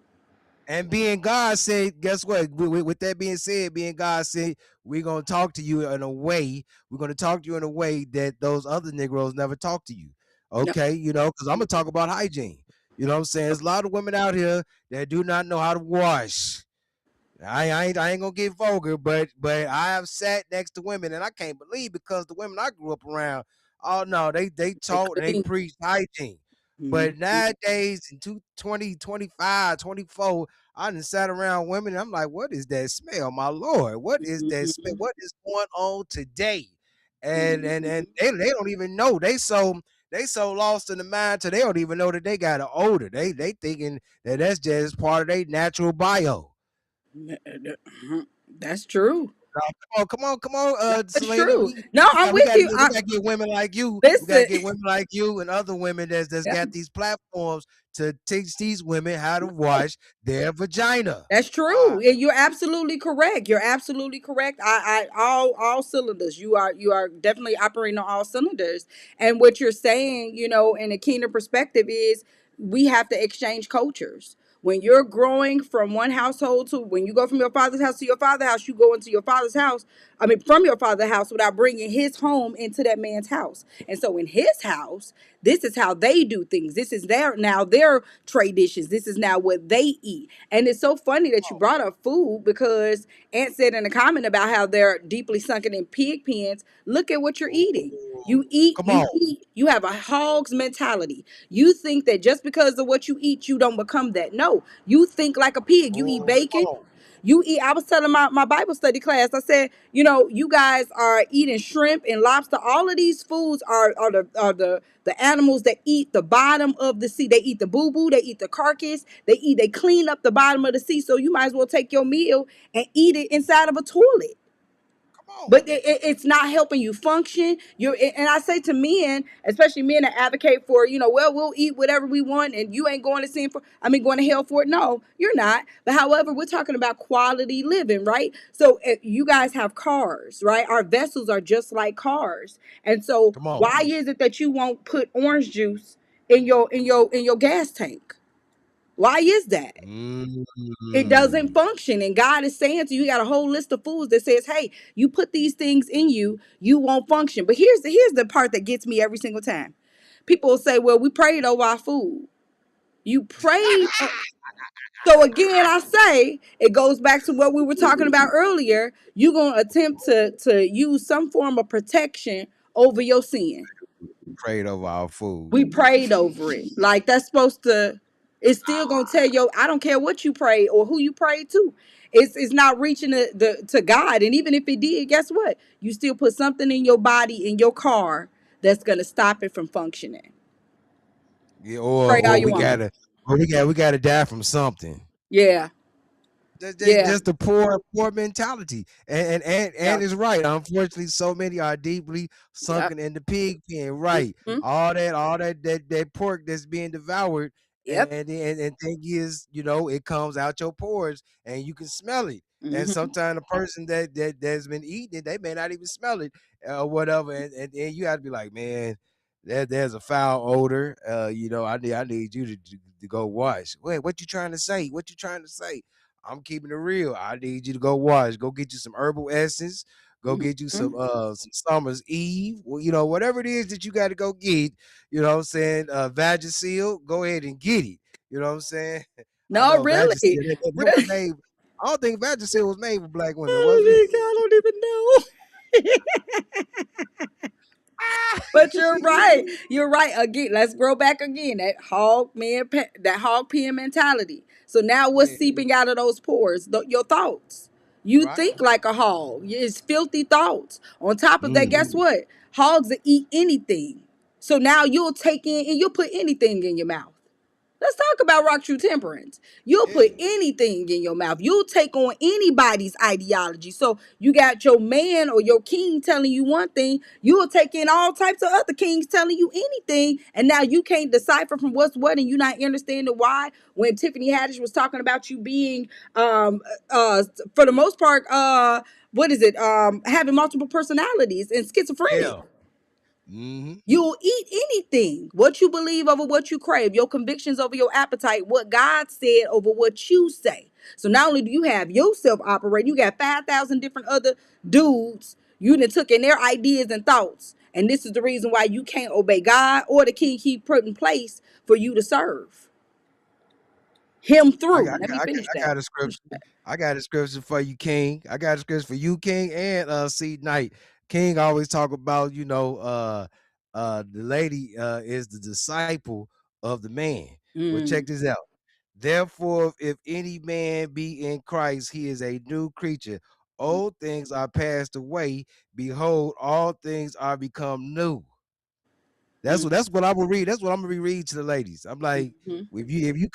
And being God said, guess what? With that being said, being God said, we're gonna talk to you in a way. We're gonna talk to you in a way that those other Negroes never talk to you. No. Okay, because I'm gonna talk about hygiene. You know what I'm saying? There's a lot of women out here that do not know how to wash. I ain't gonna get vulgar, but I have sat next to women and I can't believe, because the women I grew up around, oh no, they They taught and they clean. preached hygiene. But Mhm. nowadays in 2025, 24, I done sat around women and I'm like, what is that smell? My Lord, what is that smell? Mhm. What is going on today? And Mhm. they don't even know. They so lost in the mind till they don't even know that they got an odor. They thinking that that's just part of their natural bio. That's true. Come on, That's Selena. true. No, I'm We with gotta you. get we gotta get women like you. We gotta Listen. get women like you and other women that's Yeah. got these platforms to teach these women how to wash their vagina. That's true. Why? And you're absolutely correct. You're absolutely correct. All cylinders. You are definitely operating on all cylinders. And what you're saying, in a keener perspective is we have to exchange cultures. When you're growing from one household to when you go from your father's house to your father's house, you go into your father's house. I mean, from your father's house without bringing his home into that man's house. And so in his house, this is how they do things. This is their traditions. This is now what they eat. And it's so funny that you brought up food because Aunt said in a comment about how they're deeply sunken in pig pens. Look at what you're eating. Ooh, You eat, come you on. eat, you have a hog's mentality. You think that just because of what you eat, you don't become that. No, you think like a pig. You eat Oh, bacon. come on. You eat, I was telling my Bible study class, I said, you guys are eating shrimp and lobster. All of these foods are the animals that eat the bottom of the sea. They eat the boo-boo, they eat the carcass, they clean up the bottom of the sea. So you might as well take your meal and eat it inside of a toilet. Come on. But it's not helping you function. And I say to men, especially men that advocate for, well, we'll eat whatever we want, and you ain't going to sin for. I mean, going to hell for it. No, you're not. But however, we're talking about quality living, right? So you guys have cars, right? Our vessels are just like cars, and so Come on. why is it that you won't put orange juice in your gas tank? Why is that? It doesn't Mm. function. And God is saying to you, you got a whole list of foods that says, hey, you put these things in you, you won't function. But here's the part that gets me every single time. People will say, well, we prayed over our food. You prayed. So again, I say it goes back to what we were talking about earlier. You're gonna attempt to use some form of protection over your sin. Prayed over our food. We prayed over it. Like that's supposed to, it's still gonna tell you, I don't care what you prayed or who you prayed to. It's not reaching to God. And even if it did, guess what? You still put something in your body, in your car, that's gonna stop it from functioning. Yeah, Pray all or you want. we gotta die from something. Yeah. Yeah. Just the poor mentality, and Yeah. it's right. Unfortunately, so many are deeply Yep. sunken in the pig pen. Right, Hmm. all that pork that's being devoured, Yep. and thing is, it comes out your pores, and you can smell it. And Hmm. sometimes the person that's been eating it, they may not even smell it or whatever, and you have to be like, man, there's a foul odor. I need you to go wash. Wait, what you trying to say? What you trying to say? I'm keeping it real. I need you to go wash. Go get you some herbal essence. Go get you Hmm. some Summer's Eve. Well, whatever it is that you got to go get. You know what I'm saying? Vagisil. Go ahead and get it. You know what I'm saying? I No, know really. Vagisil. That was Really. made. I don't think Vagisil was made for black women, was it? I don't even know. But you're right. You're right. Again, let's grow back again. That hog pen mentality. So now what's Yeah. seeping out of those pores? Your thoughts. You Right. think like a hog. It's filthy thoughts. On top of that, guess Mm. what? Hogs that eat anything. So now you'll take in and you'll put anything in your mouth. Let's talk about rock true temperance. You'll put Yeah. anything in your mouth. You'll take on anybody's ideology. So you got your man or your king telling you one thing. You'll take in all types of other kings telling you anything. And now you can't decipher from what's what, and you're not understanding why. When Tiffany Haddish was talking about you being, uh, for the most part, what is it? Having multiple personalities and schizophrenic. Yeah. Mm-hmm. You'll eat anything. What you believe over what you crave, your convictions over your appetite, what God said over what you say. So not only do you have yourself operating, you got 5,000 different other dudes you done took in their ideas and thoughts. And this is the reason why you can't obey God or the king he put in place for you to serve him I through. got, I Let me got, I got finish I that. got a Finish scripture. that. I got a scripture for you, King. I got a scripture for you, King, and CKnight. King always talk about, the lady is the disciple of the man. Well, check Mm, this out. Therefore, if any man be in Christ, he is a new creature. Old things are passed away. Behold, all things are become new. mm, That's what I will read. That's what I'm gonna reread to the ladies. I'm like, mhm. if you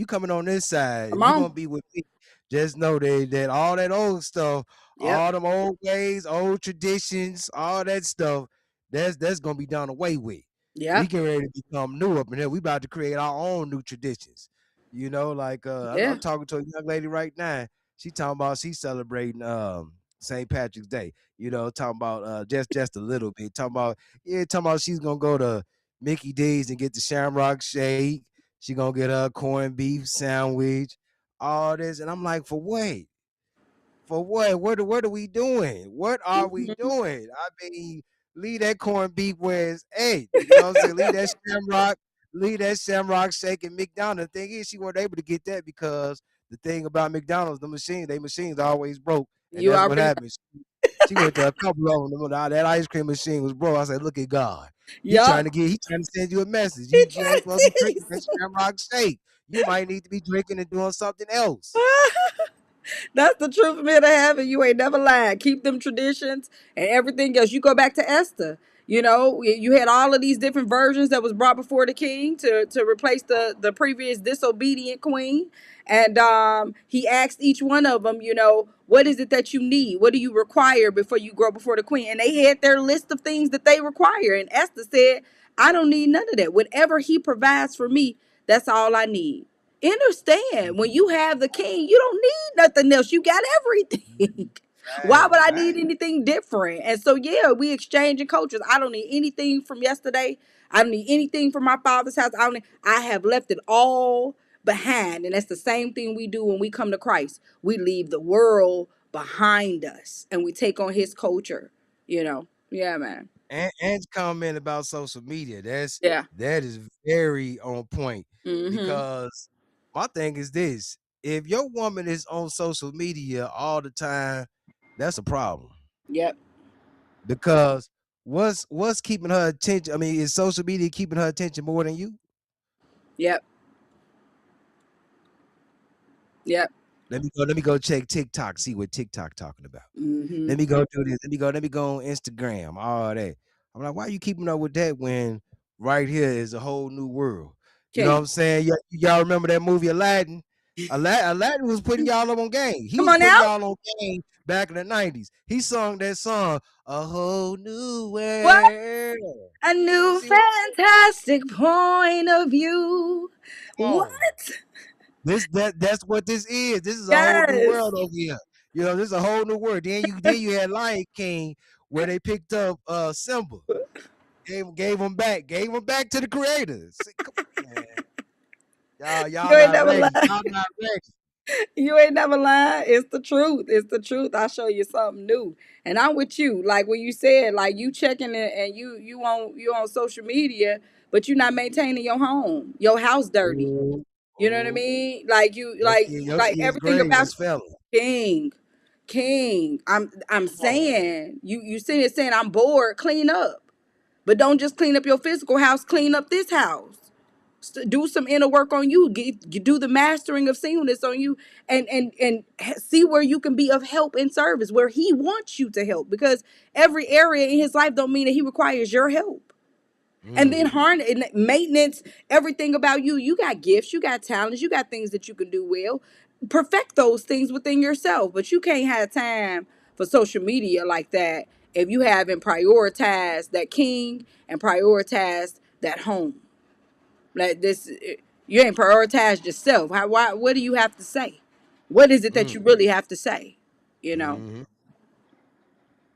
coming on this side, Come if you're on. gonna be with me, just know that all that old stuff, Yep. all them old ways, old traditions, all that stuff, that's gonna be done away with. We Yep. get ready to become new up in here. We about to create our own new traditions. Like I'm Yeah. talking to a young lady right now. She talking about she's celebrating St. Patrick's Day. Talking about just a little bit. Talking about she's gonna go to Mickey D's and get the Shamrock Shake. She gonna get her corned beef sandwich, all this, and I'm like, for what? For what? What are we doing? What are we Mhm. doing? I mean, leave that corned beef where it's at. You know what I'm saying? Leave that Shamrock Shake and McDonald's. The thing is, she weren't able to get that because the thing about McDonald's, they machines always broke, and You that's what already happened. She went to a couple of them. That ice cream machine was broke. I said, look at God. Yup. He trying to send you a message. He You trying ain't to supposed to be tell drinking that Shamrock Shake. You might need to be drinking and doing something else. you. That's the truth of it to heaven. You ain't never lied. Keep them traditions and everything else. You go back to Esther. You had all of these different versions that was brought before the king to replace the previous disobedient queen. And he asked each one of them, what is it that you need? What do you require before you go before the queen? And they had their list of things that they require. And Esther said, I don't need none of that. Whatever he provides for me, that's all I need. Understand, when you have the king, you don't need nothing else. You got everything. Why would Facts, I need facts. anything different? And so, yeah, we exchanging cultures. I don't need anything from yesterday. I don't need anything from my father's house. I have left it all behind. And that's the same thing we do when we come to Christ. We leave the world behind us and we take on his culture. Yeah, man. And comment about social media. Yeah. That is very on point Mm-hmm. because my thing is this: if your woman is on social media all the time, that's a problem. Yep. Because what's keeping her attention? I mean, is social media keeping her attention more than you? Yep. Yep. Let me go check TikTok, see what TikTok talking about. Mm-hmm. Let me go do this. Let me go on Instagram. All that. I'm like, why are you keeping up with that when right here is a whole new world? You know what Okay. I'm saying? Y'all remember that movie Aladdin? Aladdin was putting y'all up on game. He Come was on putting now. y'all on game back in the 90s. He sung that song, A Whole New What? World. A You new see what I'm fantastic point of view. What? saying? That's what this is. This is a whole new Yes. world over here. This is a whole new world. Then you had Lion King where they picked up Simba. Gave him back to the creators. See, come on, man. Y'all You ain't not never ready. lied. Y'all not ready. You ain't never lied. It's the truth. It's the truth. I'll show you something new. And I'm with you. Like when you said, like you checking it and you on social media, but you not maintaining your home, your house dirty. Ooh, You know what I ooh. mean? Like you Your like kid, your like kid's everything grave about is felon. King. King. I'm Come on. saying you sitting there saying I'm bored, clean up. But don't just clean up your physical house, clean up this house. Do some inner work on you. Do the mastering of singleness on you, and see where you can be of help and service, where he wants you to help. Because every area in his life don't mean that he requires your help. And then Mm, harness and maintenance everything about you. You got gifts, you got talents, you got things that you can do well. Perfect those things within yourself. But you can't have time for social media like that if you haven't prioritized that king and prioritized that home. Like this, you ain't prioritized yourself. Why? What do you have to say? What is it that mm, you really have to say? You know. mm-hmm.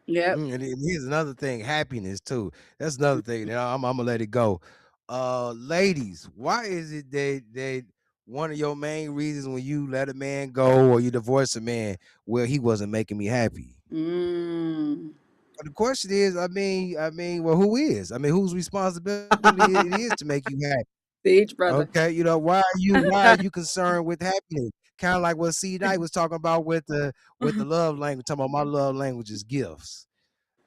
Yep. And here's another thing, happiness too. That's another thing. I'm gonna let it go. Ladies, why is it that one of your main reasons when you let a man go or you divorce a man, well, he wasn't making me happy? Mm. But the question is, well, who is? I mean, whose responsibility it is to make you happy? Teach, brother. Okay, why are you concerned with happiness? Kind of like what CKnight was talking about with the love language, talking about my love language is gifts.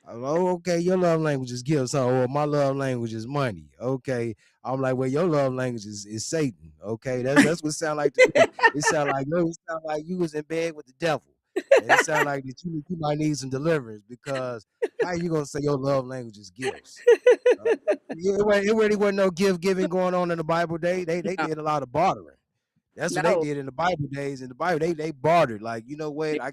Oh, okay, your love language is gifts, huh? Or my love language is money. Okay. I'm like, well, your love language is Satan. Okay. That's what it sound like to me. It sound like you was in bed with the devil. And it sound like that you might need some deliverance because how you gonna say your love language is gifts? Yeah, it really wasn't no gift giving going on in the Bible. They No. did a lot of bartering. That's what they No. did in the Bible days. In the Bible, they bartered. Like, you know what? Yeah,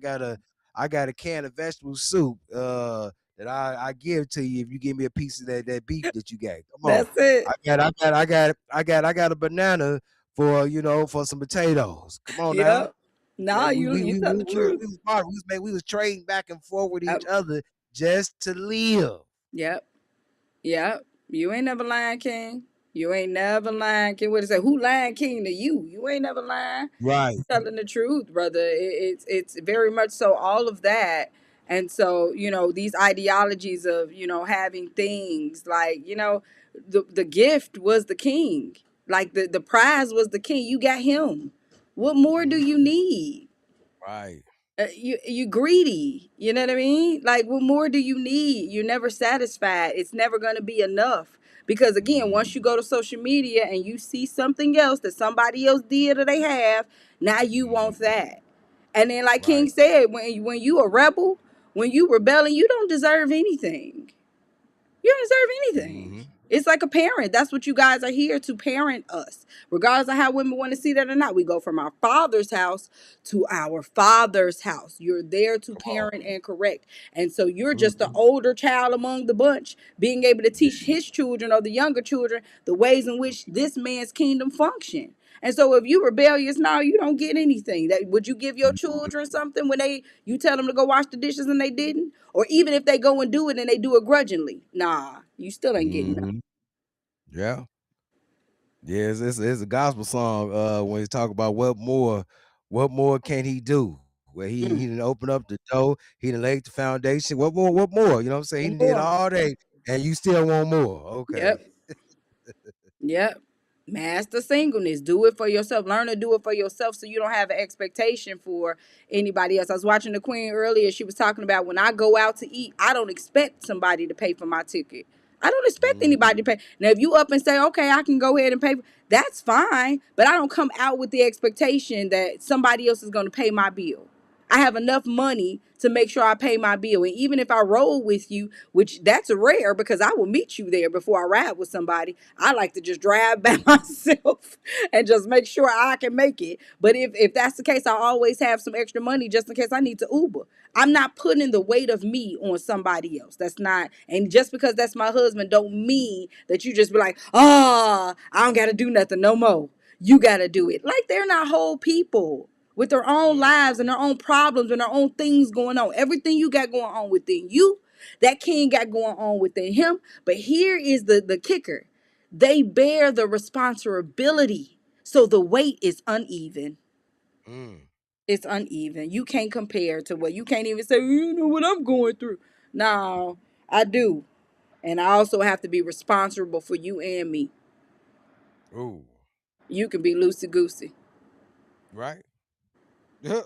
I got a can of vegetable soup that I give to you if you give me a piece of that beef that you got. Come on. that's it. I got a banana for for some potatoes. Come on now. Yep. No, you tell the truth. We was bartering. We was trading back and forth with Yep. each other just to live. Yep. Yep. You ain't never lying, King. You ain't never lying, King. What is it? Who lying, King, to you? You ain't never lying. Right. Telling the truth, brother. It's very much so all of that. And so, these ideologies of, having things like, the gift was the king. Like the prize was the king. You got him. What more do you need? Right. You greedy. You know what I mean? Like, what more do you need? You're never satisfied. It's never going to be enough. Because again, once you go to social media and you see something else that somebody else did or they have, now you want that. And then, like King Right. said, when you a rebel, when you rebelling, you don't deserve anything. You don't deserve anything. Mm-hmm. It's like a parent. That's what you guys are here to parent us. Regardless of how women want to see that or not. We go from our father's house to our father's house. You're there to Come on. parent and correct. And so you're just the Mm-hmm. older child among the bunch, being able to teach his children or the younger children the ways in which this man's kingdom function. And so if you rebellious now, you don't get anything. That would you give your children something when you tell them to go wash the dishes and they didn't? Or even if they go and do it and they do it grudgingly. Nah, you still ain't getting nothing. Mm-hmm. Yeah. Yeah, it's a gospel song when he talk about what more can he do? Where he didn't open up the door, he didn't lay the foundation. What more? You know what I'm saying? He One done did more. all day and you still want more. Okay. Yep. Yep. Master singleness. Do it for yourself. Learn to do it for yourself so you don't have an expectation for anybody else. I was watching the Queen earlier. She was talking about when I go out to eat, I don't expect somebody to pay for my ticket. I don't expect Mm-hmm. anybody to pay. Now, if you up and say, okay, I can go ahead and pay, that's fine. But I don't come out with the expectation that somebody else is going to pay my bill. I have enough money to make sure I pay my bill. And even if I roll with you, which that's rare because I will meet you there before I ride with somebody, I like to just drive by myself and just make sure I can make it. But if that's the case, I always have some extra money just in case I need to Uber. I'm not putting the weight of me on somebody else. That's not, and just because that's my husband don't mean that you just be like, I don't got to do nothing no more. You got to do it. Like they're not whole people with their own lives and their own problems and their own things going on. Everything you got going on within you, that king got going on within him. But here is the kicker. They bear the responsibility. So the weight is uneven. Mm. It's uneven. You can't compare to what you can't even say, you know what I'm going through. No, I do. And I also have to be responsible for you and me. Ooh. You can be loosey goosey. Right. Yeah.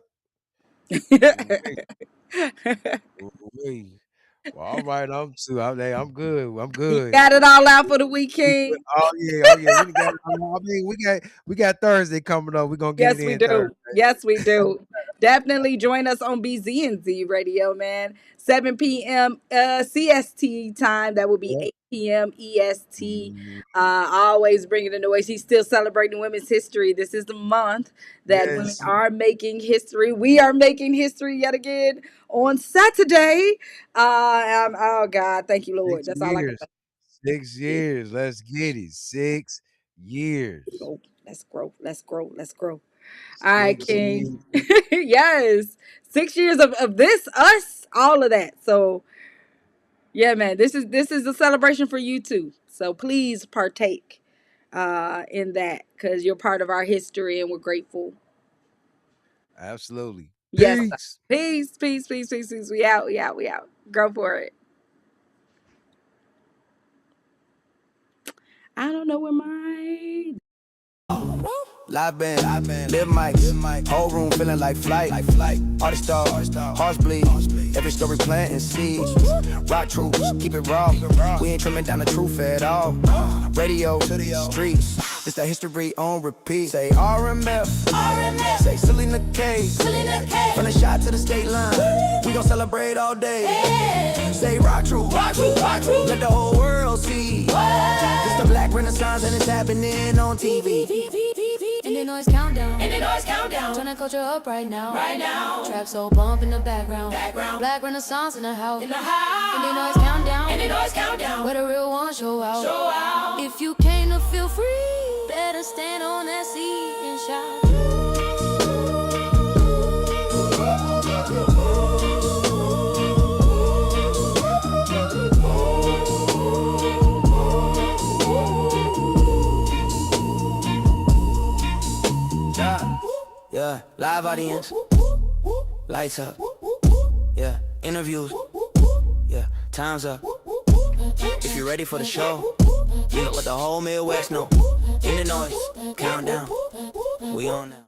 Ooh-wee. Ooh-wee. Well, all right, I'm good. I'm You good. got it all out for the weekend. Oh yeah, oh yeah. We done got. I mean, we got Thursday coming up. We're gonna get it Yes, we in do. Thursday. Yes, we do. Definitely join us on BZNZ Radio, man. 7 p.m. CST time. That will be Yep. 8 p.m. EST. Mm, Always bringing the noise. He's still celebrating Women's History. This is the month that women yes. are making history. We are making history yet again on Saturday. Oh, God. Thank you, Lord. Six That's all I can years. 6 years. Let's get it. 6 years. say. Let's grow. Let's grow. Let's grow. All right, 6 years. King. Yes. 6 years of this, us, all of that. So yeah, man, this is a celebration for you too. So please partake in that because you're part of our history and we're grateful. Absolutely. Yes. Sir. Peace. Peace, peace, peace, peace, peace. We out, we out, we out. Go for it. I don't know where my Live band, live mics, whole room feeling like flight. Artist dog, hearts bleed, every story planting seeds. Rock truth, keep it raw. We ain't trimming down the truth at all. Radio to the streets, it's that history on repeat. Say RMF, say SelenaKay, from the shot to the state line. We gon' celebrate all day. Say RockTrue, let the whole world see. It's the Black Renaissance and it's happening on TV. Indie noise countdown. Indie noise countdown. Turn that culture up right now. Right now. Trap soul bump in the background. Background. Black Renaissance in the house. In the house. Indie noise countdown. Indie noise countdown. Where the real ones show out. Show out. If you came to feel free, better stand on that seat and shout. Yeah, live audience, lights up, yeah, interviews, yeah, time's up. If you're ready for the show, you know what the whole Midwest know. In the noise, countdown, we on now.